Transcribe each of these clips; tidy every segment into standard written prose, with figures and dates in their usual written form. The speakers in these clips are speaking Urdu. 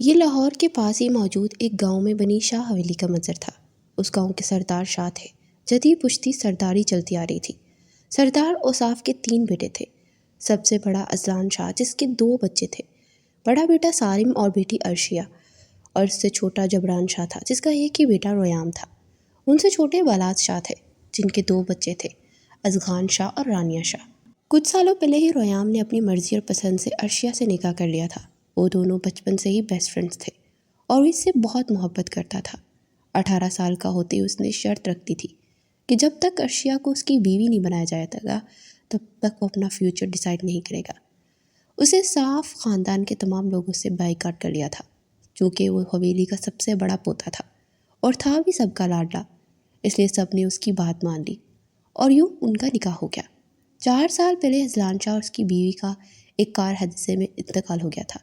یہ لاہور کے پاس ہی موجود ایک گاؤں میں بنی شاہ حویلی کا منظر تھا۔ اس گاؤں کے سردار شاہ تھے۔ جدی پشتی سرداری چلتی آ رہی تھی۔ سردار اوصاف کے 3 بیٹے تھے۔ سب سے بڑا اذلان شاہ، جس کے 2 بچے تھے۔ بڑا بیٹا سالم اور بیٹی عرشیہ، اور اس سے چھوٹا جبران شاہ تھا، جس کا ایک ہی بیٹا ریام تھا۔ ان سے چھوٹے بلات شاہ تھے، جن کے 2 بچے تھے، ازغان شاہ اور رانیہ شاہ۔ کچھ سالوں پہلے ہی ریام نے اپنی مرضی اور پسند سے عرشیہ سے نکاح کر لیا تھا۔ وہ دونوں بچپن سے ہی بیسٹ فرینڈز تھے اور اس سے بہت محبت کرتا تھا۔ 18 سال کا ہوتے ہی اس نے شرط رکھ دی تھی کہ جب تک عرشیہ کو اس کی بیوی نہیں بنایا جائے گا تب تک وہ اپنا فیوچر ڈیسائیڈ نہیں کرے گا۔ اسے صاف خاندان کے تمام لوگوں سے بائیکاٹ کر لیا تھا، چونکہ وہ حویلی کا سب سے بڑا پوتا تھا اور تھا بھی سب کا لاڈلا، اس لیے سب نے اس کی بات مان لی اور یوں ان کا نکاح ہو گیا۔ 4 سال پہلے اذلان شاہ اور اس کی بیوی کا ایک کار حادثے میں انتقال ہو گیا تھا۔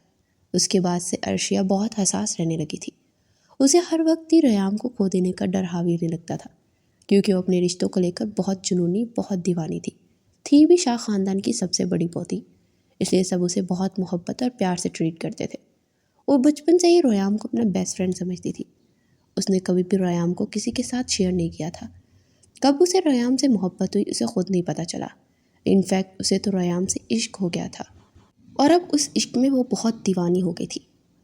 اس کے بعد سے عرشیہ بہت حساس رہنے لگی تھی۔ اسے ہر وقت ہی ریام کو کھو دینے کا ڈر حاوی ہونے لگتا تھا، کیونکہ وہ اپنے رشتوں کو لے کر بہت جنونی، بہت دیوانی تھی بھی شاہ خاندان کی سب سے بڑی پوتی، اس لیے سب اسے بہت محبت اور پیار سے ٹریٹ کرتے تھے۔ وہ بچپن سے ہی ریام کو اپنا بیسٹ فرینڈ سمجھتی تھی۔ اس نے کبھی بھی ریام کو کسی کے ساتھ شیئر نہیں کیا تھا۔ کب اسے ریام سے محبت ہوئی اسے خود نہیں پتہ چلا۔ انفیکٹ اسے تو ریام سے عشق ہو گیا تھا اور اب اس عشق میں وہ بہت دیوانی ہو گئی تھی۔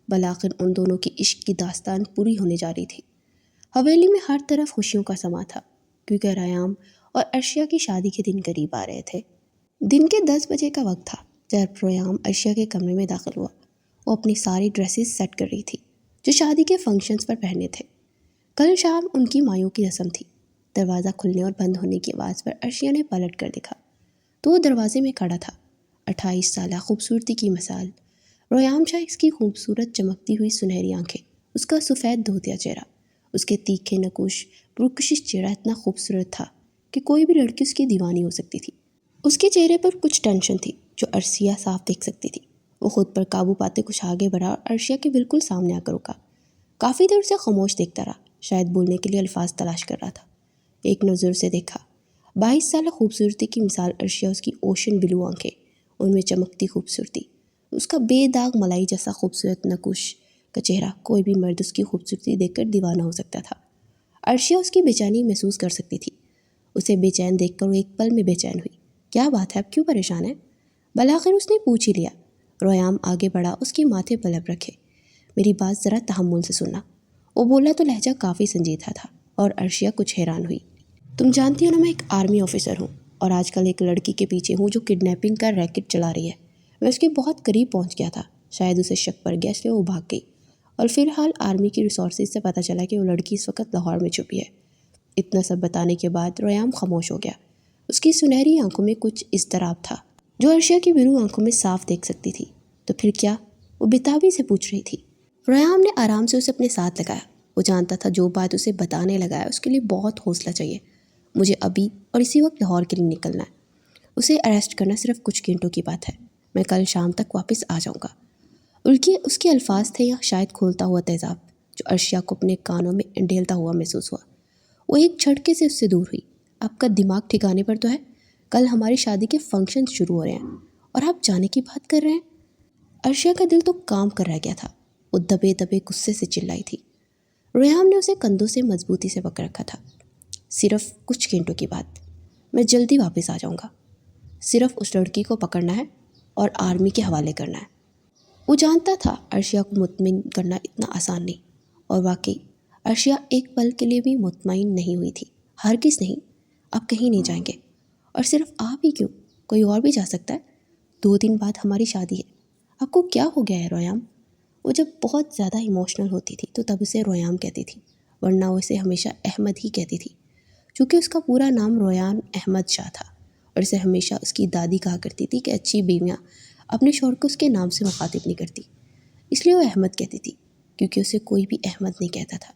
بالآخر ان دونوں کی عشق کی داستان پوری ہونے جا رہی تھی۔ حویلی میں ہر طرف خوشیوں کا سما تھا، کیونکہ ریام اور عرشیہ کی شادی کے دن قریب آ رہے تھے۔ دن کے 10 بجے کا وقت تھا جب ریام عرشیہ کے کمرے میں داخل ہوا۔ وہ اپنی ساری ڈریسز سیٹ کر رہی تھی جو شادی کے فنکشنز پر پہننے تھے۔ کل شام ان کی مایوں کی رسم تھی۔ دروازہ کھلنے اور بند ہونے کی آواز پر عرشیہ نے پلٹ کر دیکھا تو وہ دروازے میں کھڑا تھا، 28 سالہ خوبصورتی کی مثال۔ ریام شاہ، اس کی خوبصورت چمکتی ہوئی سنہری آنکھیں، اس کا سفید دھوتیا چہرہ، اس کے تیکھے نقوش پرکشش چہرہ اتنا خوبصورت تھا کہ کوئی بھی لڑکی اس کی دیوانی ہو سکتی تھی۔ اس کے چہرے پر کچھ ٹینشن تھی جو عرشیہ صاف دیکھ سکتی تھی۔ وہ خود پر قابو پاتے کچھ آگے بڑھا اور عرشیہ کے بالکل سامنے آ کر رکا۔ کافی دیر سے خاموش دیکھتا رہا، شاید بولنے کے لیے الفاظ تلاش کر رہا تھا۔ ایک نظر سے دیکھا، 22 سالہ خوبصورتی کی مثال عرشیہ، اس کی اوشن بلو آنکھیں، ان میں چمکتی خوبصورتی، اس کا بے داغ ملائی جیسا خوبصورت نقوش کا چہرہ، کوئی بھی مرد اس کی خوبصورتی دیکھ کر دیوانہ ہو سکتا تھا۔ عرشیہ اس کی بے چینی محسوس کر سکتی تھی۔ اسے بے چین دیکھ کر وہ ایک پل میں بے چین ہوئی۔ کیا بات ہے، اب کیوں پریشان ہے؟ بالآخر اس نے پوچھ ہی لیا۔ ریام آگے بڑھا، اس کے ماتھے پر لب رکھے۔ میری بات ذرا تحمل سے سننا۔ وہ بولا تو لہجہ کافی سنجیدہ تھا اور عرشیہ کچھ حیران ہوئی۔ تم جانتی ہو نا، میں ایک آرمی آفیسر ہوں اور آج کل ایک لڑکی کے پیچھے ہوں جو کڈنیپنگ کا ریکٹ چلا رہی ہے۔ میں اس کے بہت قریب پہنچ گیا تھا، شاید اسے شک پڑ گیا، اس لیے وہ بھاگ گئی، اور فی الحال آرمی کی ریسورسز سے پتہ چلا کہ وہ لڑکی اس وقت لاہور میں چھپی ہے۔ اتنا سب بتانے کے بعد ریام خاموش ہو گیا۔ اس کی سنہری آنکھوں میں کچھ اضطراب تھا جو عرشیہ کی بلو آنکھوں میں صاف دیکھ سکتی تھی۔ تو پھر کیا؟ وہ بےتابی سے پوچھ رہی تھی۔ ریام نے آرام سے اسے اپنے ساتھ لگایا۔ وہ جانتا تھا جو بات اسے بتانے لگا ہے اس کے لیے بہت حوصلہ چاہیے۔ مجھے ابھی اور اسی وقت لاہور کے لیے نکلنا ہے۔ اسے اریسٹ کرنا صرف کچھ گھنٹوں کی بات ہے۔ میں کل شام تک واپس آ جاؤں گا۔ اس کے الفاظ تھے یا شاید کھولتا ہوا تیزاب جو عرشیہ کو اپنے کانوں میں انڈھیلتا ہوا محسوس ہوا۔ وہ ایک جھٹکے سے اس سے دور ہوئی۔ آپ کا دماغ ٹھکانے پر تو ہے؟ کل ہماری شادی کے فنکشن شروع ہو رہے ہیں اور آپ جانے کی بات کر رہے ہیں؟ عرشیہ کا دل تو کام کر رہ گیا تھا۔ وہ دبے دبے غصے سے چلائی تھی۔ ریام نے اسے کندھوں سے مضبوطی سے پکڑ رکھا تھا۔ صرف کچھ گھنٹوں کی بات، میں جلدی واپس آ جاؤں گا۔ صرف اس لڑکی کو پکڑنا ہے اور آرمی کے حوالے کرنا ہے۔ وہ جانتا تھا عرشیہ کو مطمئن کرنا اتنا آسان نہیں، اور واقعی عرشیہ ایک پل کے لیے بھی مطمئن نہیں ہوئی تھی۔ ہرگز نہیں، آپ کہیں نہیں جائیں گے۔ اور صرف آپ ہی کیوں، کوئی اور بھی جا سکتا ہے۔ 2 دن بعد ہماری شادی ہے۔ آپ کو کیا ہو گیا ہے ریام؟ وہ جب بہت زیادہ ایموشنل ہوتی تھی تو تب اسے ریام کہتی تھی، ورنہ وہ اسے ہمیشہ احمد ہی کہتی تھی، چونکہ اس کا پورا نام ریان احمد شاہ تھا، اور اسے ہمیشہ اس کی دادی کہا کرتی تھی کہ اچھی بیویاں اپنے شوہر کو اس کے نام سے مخاطب نہیں کرتی، اس لیے وہ احمد کہتی تھی، کیونکہ اسے کوئی بھی احمد نہیں کہتا تھا۔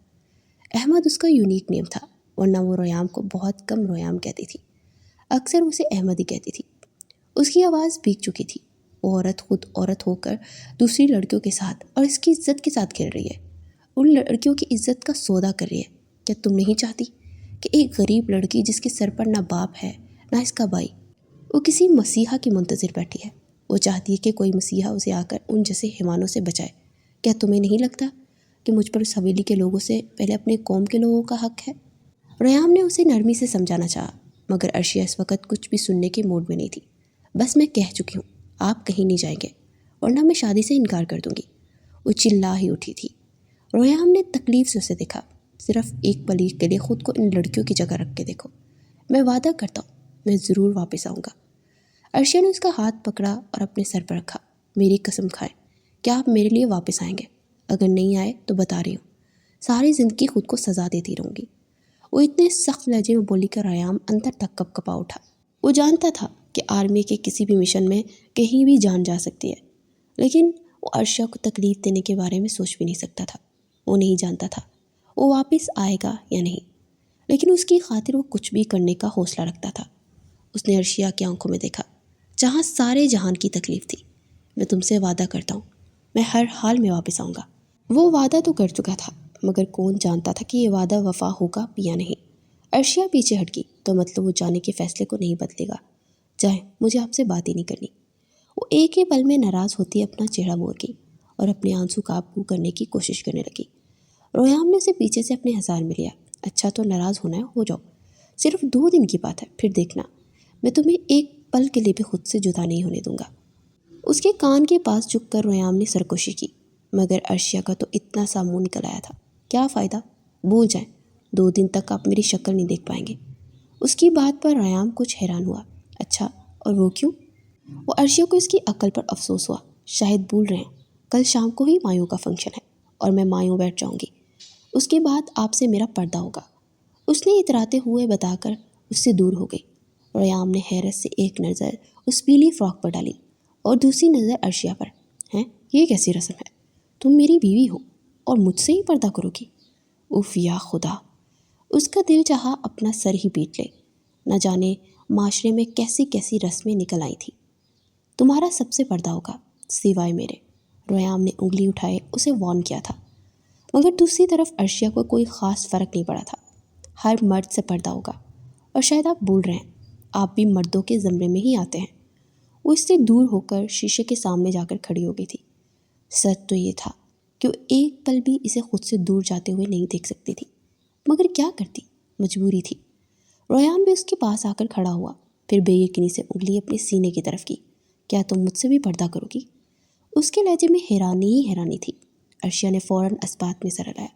احمد اس کا یونیک نیم تھا، ورنہ وہ ریام کو بہت کم ریام کہتی تھی، اکثر اسے احمد ہی کہتی تھی۔ اس کی آواز بھیگ چکی تھی۔ وہ عورت خود عورت ہو کر دوسری لڑکیوں کے ساتھ اور اس کی عزت کے ساتھ کھیل رہی ہے، ان لڑکیوں کی عزت کا سودا کر رہی ہے۔ کیا تم نہیں چاہتی کہ ایک غریب لڑکی جس کے سر پر نہ باپ ہے نہ اس کا بھائی، وہ کسی مسیحا کی منتظر بیٹھی ہے؟ وہ چاہتی ہے کہ کوئی مسیحا اسے آ کر ان جیسے حیوانوں سے بچائے، کیا تمہیں نہیں لگتا کہ مجھ پر اس حویلی کے لوگوں سے پہلے اپنے قوم کے لوگوں کا حق ہے؟ ریحام نے اسے نرمی سے سمجھانا چاہا، مگر عرشیہ اس وقت کچھ بھی سننے کے موڈ میں نہیں تھی۔ بس میں کہہ چکی ہوں، آپ کہیں نہیں جائیں گے، ورنہ میں شادی سے انکار کر دوں گی، وہ چلا ہی اٹھی تھی۔ ریحام نے تکلیف سے اسے دیکھا۔ صرف ایک پل کے لیے خود کو ان لڑکیوں کی جگہ رکھ کے دیکھو۔ میں وعدہ کرتا ہوں میں ضرور واپس آؤں گا۔ عرشیہ نے اس کا ہاتھ پکڑا اور اپنے سر پر رکھا۔ میری قسم کھائیں، کیا آپ میرے لیے واپس آئیں گے؟ اگر نہیں آئے تو بتا رہی ہوں، ساری زندگی خود کو سزا دیتی رہوں گی۔ وہ اتنے سخت لہجے میں بولی کہ ریحام اندر تک کپ کپا اٹھا۔ وہ جانتا تھا کہ آرمی کے کسی بھی مشن میں کہیں بھی جان جا سکتی ہے، لیکن وہ عرشیہ کو تکلیف دینے کے بارے میں سوچ بھی نہیں سکتا تھا۔ وہ نہیں جانتا تھا وہ واپس آئے گا یا نہیں، لیکن اس کی خاطر وہ کچھ بھی کرنے کا حوصلہ رکھتا تھا۔ اس نے عرشیہ کی آنکھوں میں دیکھا، جہاں سارے جہان کی تکلیف تھی۔ میں تم سے وعدہ کرتا ہوں میں ہر حال میں واپس آؤں گا۔ وہ وعدہ تو کر چکا تھا، مگر کون جانتا تھا کہ یہ وعدہ وفا ہوگا یا نہیں۔ عرشیہ پیچھے ہٹ گئی، تو مطلب وہ جانے کے فیصلے کو نہیں بدلے گا۔ جائیں، مجھے آپ سے بات ہی نہیں کرنی۔ وہ ایک ہی پل میں ناراض ہوتی اپنا چہرہ موڑ گئی اور اپنے آنسو قابو کرنے کی کوشش کرنے لگی۔ ریحام نے اسے پیچھے سے اپنے ہزار میں لیا۔ اچھا تو ناراض ہونا ہے، ہو جاؤ، صرف 2 دن کی بات ہے، پھر دیکھنا میں تمہیں ایک پل کے لیے بھی خود سے جدا نہیں ہونے دوں گا۔ اس کے کان کے پاس جھک کر ریحام نے سرکوشی کی، مگر عرشیہ کا تو اتنا سا منہ نکل آیا تھا، کیا فائدہ، بھول جائیں، 2 دن تک آپ میری شکل نہیں دیکھ پائیں گے۔ اس کی بات پر ریحام کچھ حیران ہوا۔ اچھا، اور وہ کیوں؟ وہ عرشیہ کو اس کی عقل پر افسوس ہوا۔ شاید بھول رہے ہیں، کل شام کو ہی مایوں کا فنکشن ہے اور میں مایوں بیٹھ جاؤں گی، اس کے بعد آپ سے میرا پردہ ہوگا۔ اس نے اتراتے ہوئے بتا کر اس سے دور ہو گئی۔ ریحام نے حیرت سے ایک نظر اس پیلی فراک پر ڈالی اور دوسری نظر عرشیہ پر۔ ہیں، یہ کیسی رسم ہے؟ تم میری بیوی ہو اور مجھ سے ہی پردہ کرو گی؟ اف یا خدا! اس کا دل چاہا اپنا سر ہی پیٹ لے۔ نہ جانے معاشرے میں کیسی کیسی رسمیں نکل آئی تھیں۔ تمہارا سب سے پردہ ہوگا سوائے میرے، ریحام نے انگلی اٹھائے اسے وارن کیا تھا، مگر دوسری طرف عرشیہ کو کوئی خاص فرق نہیں پڑا تھا۔ ہر مرد سے پردہ ہوگا، اور شاید آپ بھول رہے ہیں آپ بھی مردوں کے زمرے میں ہی آتے ہیں۔ وہ اس سے دور ہو کر شیشے کے سامنے جا کر کھڑی ہو گئی تھی۔ سچ تو یہ تھا کہ وہ ایک پل بھی اسے خود سے دور جاتے ہوئے نہیں دیکھ سکتی تھی، مگر کیا کرتی، مجبوری تھی۔ ریحام بھی اس کے پاس آ کر کھڑا ہوا، پھر بے یقینی سے انگلی اپنے سینے کی طرف کی۔ کیا تم مجھ سے بھی پردہ کرو گی؟ اس کے لہجے میں حیرانی ہی حیرانی تھی۔ عرشیہ نے فوراً اس بات میں سر ہلایا۔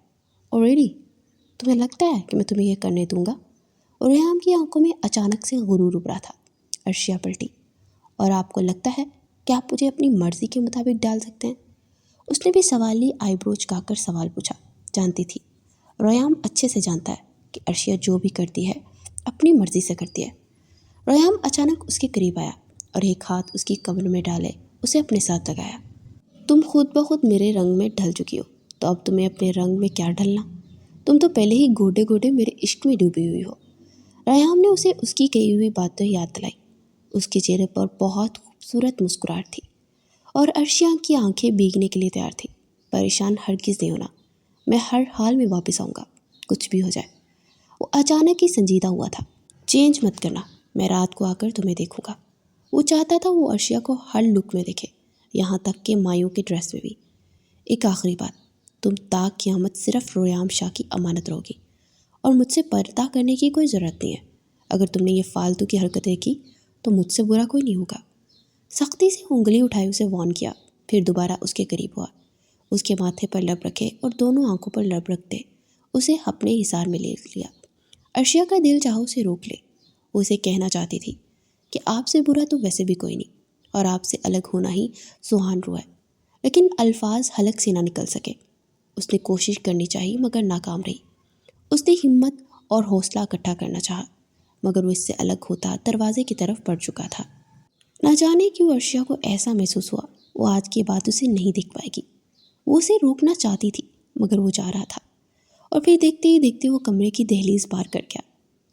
اور ریڈی، تمہیں لگتا ہے کہ میں تمہیں یہ کرنے دوں گا؟ اور ریحام کی آنکھوں میں اچانک سے غرور ابھرا تھا۔ عرشیہ پلٹی۔ اور آپ کو لگتا ہے کہ آپ مجھے اپنی مرضی کے مطابق ڈال سکتے ہیں؟ اس نے بھی سوالی آئی برو چکا کر سوال پوچھا۔ جانتی تھی، ریحام اچھے سے جانتا ہے کہ عرشیہ جو بھی کرتی ہے اپنی مرضی سے کرتی ہے۔ ریحام اچانک اس کے قریب آیا اور ایک ہاتھ اس کی کمر میں ڈالے اسے اپنے ساتھ لگایا۔ تم خود بخود میرے رنگ میں ڈھل چکی ہو، تو اب تمہیں اپنے رنگ میں کیا ڈھلنا؟ تم تو پہلے ہی گوڈے گوڈے میرے عشق میں ڈوبی ہوئی ہو۔ ریحام نے اسے اس کی کہی ہوئی باتیں یاد دلائی۔ اس کے چہرے پر بہت خوبصورت مسکراہٹ تھی، اور عرشیہ کی آنکھیں بھیگنے کے لیے تیار تھی۔ پریشان ہرگز نہیں ہونا، میں ہر حال میں واپس آؤں گا، کچھ بھی ہو جائے۔ وہ اچانک ہی سنجیدہ ہوا تھا۔ چینج مت کرنا، میں رات کو آ کر تمہیں دیکھوں گا۔ وہ چاہتا تھا وہ عرشیہ کو ہر لک میں دیکھے، یہاں تک کہ مایوں کے ڈریس میں بھی۔ ایک آخری بات، تم تا قیامت صرف ریحام شاہ کی امانت رہو گی، اور مجھ سے پردہ کرنے کی کوئی ضرورت نہیں ہے۔ اگر تم نے یہ فالتو کی حرکتیں کی تو مجھ سے برا کوئی نہیں ہوگا۔ سختی سے انگلی اٹھائی اسے وارن کیا، پھر دوبارہ اس کے قریب ہوا، اس کے ماتھے پر لب رکھے اور دونوں آنکھوں پر لب رکھتے اسے اپنے حصار میں لے لیا۔ عرشیہ کا دل چاہا اسے روک لے، وہ اسے کہنا چاہتی تھی کہ آپ سے برا تو ویسے بھی کوئی نہیں، اور آپ سے الگ ہونا ہی سہان رو ہے، لیکن الفاظ حلق سے نہ نکل سکے۔ اس نے کوشش کرنی چاہی مگر ناکام رہی۔ اس نے ہمت اور حوصلہ اکٹھا کرنا چاہا، مگر وہ اس سے الگ ہوتا دروازے کی طرف بڑھ چکا تھا۔ نہ جانے کیوں عرشیہ کو ایسا محسوس ہوا وہ آج کے بعد اسے نہیں دیکھ پائے گی۔ وہ اسے روکنا چاہتی تھی مگر وہ جا رہا تھا، اور پھر دیکھتے ہی دیکھتے وہ کمرے کی دہلیز پار کر گیا۔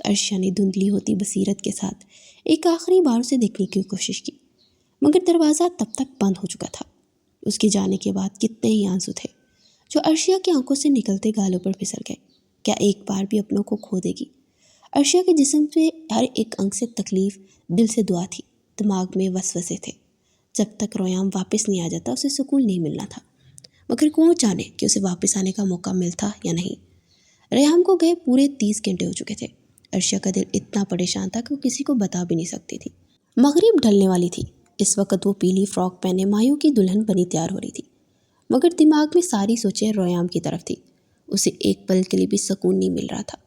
عرشیہ نے دھندلی ہوتی بصیرت کے ساتھ ایک آخری بار اسے دیکھنے کی کوشش کی، مگر دروازہ تب تک بند ہو چکا تھا۔ اس کے جانے کے بعد کتنے ہی آنسو تھے جو عرشیہ کی آنکھوں سے نکلتے گالوں پر پھسل گئے۔ کیا ایک بار بھی اپنوں کو کھو دے گی؟ عرشیہ کے جسم سے ہر ایک انگ سے تکلیف، دل سے دعا تھی، دماغ میں وسوسے تھے۔ جب تک ریحام واپس نہیں آ جاتا اسے سکون نہیں ملنا تھا۔ مگر کون جانے کہ اسے واپس آنے کا موقع ملتا یا نہیں۔ ریحام کو گئے پورے 30 گھنٹے ہو چکے تھے۔ عرشیہ کا دل اتنا پریشان تھا کہ وہ کسی کو بتا بھی نہیں سکتی تھی۔ مغرب ڈھلنے والی تھی۔ اس وقت وہ پیلی فراک پہنے مایوں کی دلہن بنی تیار ہو رہی تھی، مگر دماغ میں ساری سوچیں ریحام کی طرف تھی۔ اسے ایک پل کے لیے بھی سکون نہیں مل رہا تھا۔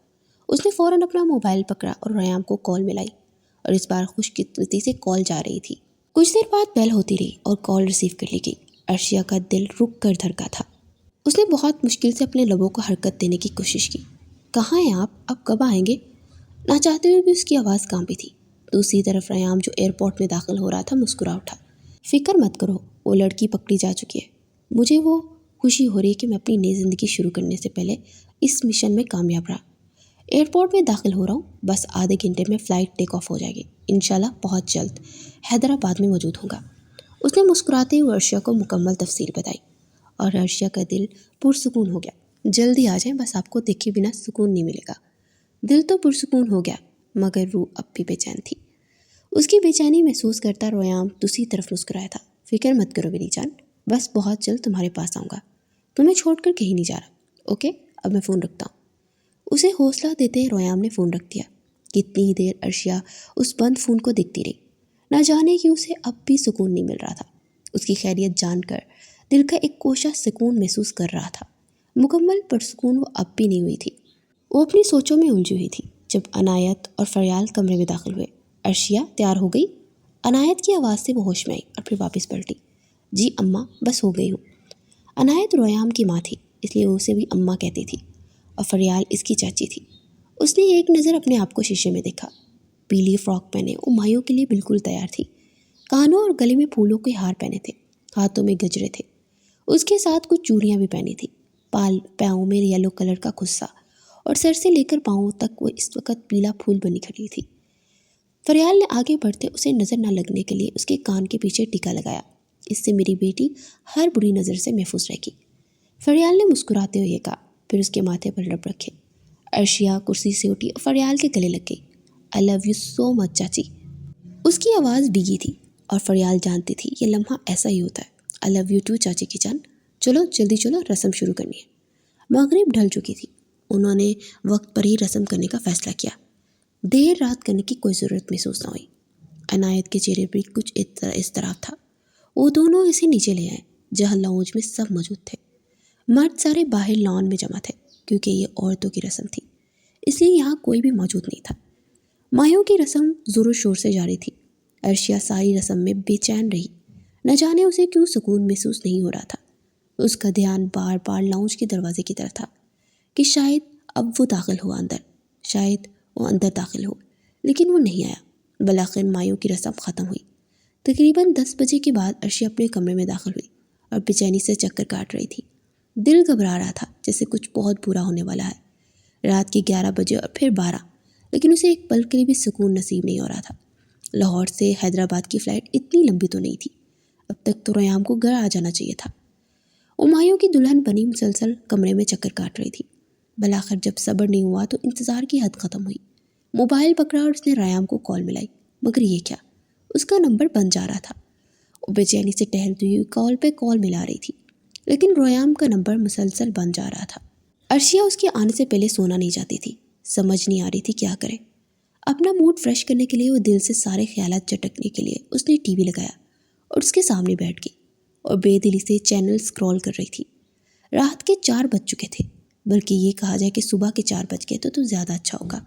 اس نے فوراً اپنا موبائل پکڑا اور ریحام کو کال ملائی، اور اس بار خوش قسمتی سے کال جا رہی تھی۔ کچھ دیر بعد بیل ہوتی رہی اور کال ریسیو کر لی گئی۔ عرشیہ کا دل رک کر دھڑکا تھا۔ اس نے بہت مشکل سے اپنے لبوں کو حرکت دینے کی کوشش کی۔ کہاں ہیں آپ؟ اب کب آئیں گے؟ نہ چاہتے ہوئے بھی اس کی آواز کانپی تھی۔ دوسری طرف ریحام جو ایئرپورٹ میں داخل ہو رہا تھا مسکرا اٹھا۔ فکر مت کرو، وہ لڑکی پکڑی جا چکی ہے۔ مجھے وہ خوشی ہو رہی ہے کہ میں اپنی نئی زندگی شروع کرنے سے پہلے اس مشن میں کامیاب رہا۔ ایئرپورٹ میں داخل ہو رہا ہوں، بس آدھے گھنٹے میں فلائٹ ٹیک آف ہو جائے گی۔ انشاءاللہ بہت جلد حیدرآباد میں موجود ہوں گا۔ اس نے مسکراتے ہوئے عرشیہ کو مکمل تفصیل بتائی، اور عرشیہ کا دل پرسکون ہو گیا۔ جلدی آ جائیں، بس آپ کو دیکھے بنا سکون نہیں ملے گا۔ دل تو پرسکون ہو گیا، مگر روح اب بھی بے چین تھی۔ اس کی بے چینی محسوس کرتا ریحام دوسری طرف مسکرایا تھا۔ فکر مت کرو میری جان، بس بہت جلد تمہارے پاس آؤں گا۔ تمہیں چھوڑ کر کہیں نہیں جا رہا۔ اوکے، اب میں فون رکھتا ہوں۔ اسے حوصلہ دیتے ریحام نے فون رکھ دیا۔ کتنی دیر عرشیہ اس بند فون کو دیکھتی رہی، نہ جانے کہ اسے اب بھی سکون نہیں مل رہا تھا۔ اس کی خیریت جان کر دل کا ایک کوشہ سکون محسوس کر رہا تھا۔ مکمل پرسکون وہ اب بھی نہیں ہوئی تھی۔ وہ اپنی سوچوں میں الجھی ہوئی تھی جب عنایت اور فریال کمرے میں داخل ہوئے۔ عرشیہ تیار ہو گئی؟ عنایت کی آواز سے وہ ہوش میں آئی اور پھر واپس پلٹی۔ جی اماں، بس ہو گئی ہوں۔ عنایت ریحام کی ماں تھی، اس لیے وہ اسے بھی اماں کہتی تھی، اور فریال اس کی چاچی تھی۔ اس نے ایک نظر اپنے آپ کو شیشے میں دیکھا۔ پیلی فراک پہنے وہ مایوں کے لیے بالکل تیار تھی۔ کانوں اور گلے میں پھولوں کے ہار پہنے تھے، ہاتھوں میں گجرے تھے، اس کے ساتھ کچھ چوڑیاں بھی پہنی تھیں۔ پاؤں میں یلو کلر کا خصہ، اور سر سے لے کر پاؤں تک وہ اس وقت پیلا پھول بنی کھڑی تھی۔ فریال نے آگے بڑھتے اسے نظر نہ لگنے کے لیے اس کے کان کے پیچھے ٹیکا لگایا۔ اس سے میری بیٹی ہر بری نظر سے محفوظ رہے گی، فریال نے مسکراتے ہوئے کہا، پھر اس کے ماتھے پر لب رکھے۔ عرشیہ کرسی سے اٹھی اور فریال کے گلے لگ گئی۔ آئی لو یو سو مچ چاچی۔ اس کی آواز بھیگی تھی، اور فریال جانتی تھی یہ لمحہ ایسا ہی ہوتا ہے۔ آئی لو یو ٹو چاچی کی جان۔ چلو جلدی چلو، رسم شروع کرنی ہے۔ مغرب ڈھل چکی تھی۔ انہوں نے وقت پر ہی رسم کرنے کا فیصلہ کیا۔ دیر رات کرنے کی کوئی ضرورت محسوس نہ ہوئی۔ عنایت کے چہرے پر کچھ اضطراب تھا۔ وہ دونوں اسے نیچے لے آئے جہاں لاؤنج میں سب موجود تھے۔ مرد سارے باہر لان میں جمع تھے کیونکہ یہ عورتوں کی رسم تھی، اس لیے یہاں کوئی بھی موجود نہیں تھا۔ مایوں کی رسم زور و شور سے جاری تھی۔ عرشیہ ساری رسم میں بے چین رہی، نہ جانے اسے کیوں سکون محسوس نہیں ہو رہا تھا۔ اس کا دھیان بار بار لاؤنج کے دروازے کی طرف تھا کہ شاید اب وہ داخل ہو اندر، شاید وہ اندر داخل ہو، لیکن وہ نہیں آیا۔ بالآخر مایوں کی رسم ختم ہوئی۔ تقریباً 10 بجے کے بعد عرشیہ اپنے کمرے میں داخل ہوئی اور بے چینی سے چکر کاٹ رہی تھی۔ دل گھبرا رہا تھا جیسے کچھ بہت برا ہونے والا ہے۔ رات کے 11 بجے اور پھر 12، لیکن اسے ایک پل کے لیے بھی سکون نصیب نہیں ہو رہا تھا۔ لاہور سے حیدرآباد کی فلائٹ اتنی لمبی تو نہیں تھی، اب تک تو ریحام کو گھر آ جانا چاہیے تھا۔ مایوں کی دلہن بنی مسلسل کمرے میں چکر کاٹ رہی تھی۔ بالآخر جب صبر نہیں ہوا تو انتظار کی حد ختم ہوئی۔ موبائل پکڑا اور اس نے ریحام کو کال ملائی، مگر یہ کیا، اس کا نمبر بند جا رہا تھا۔ وہ بے چینی سے ٹہلتی ہوئی کال پہ کال ملا رہی تھی، لیکن ریحام کا نمبر مسلسل بند جا رہا تھا۔ عرشیہ اس کے آنے سے پہلے سونا نہیں چاہتی تھی، سمجھ نہیں آ رہی تھی کیا کرے۔ اپنا موڈ فریش کرنے کے لیے وہ دل سے سارے خیالات چٹکنے کے لیے اس نے ٹی وی لگایا اور اس کے سامنے بیٹھ گئی اور بے دلی سے چینل سکرول کر رہی تھی۔ رات کے 4 بج چکے تھے، بلکہ یہ کہا جائے کہ صبح کے 4 بج گئے تو زیادہ اچھا ہوگا۔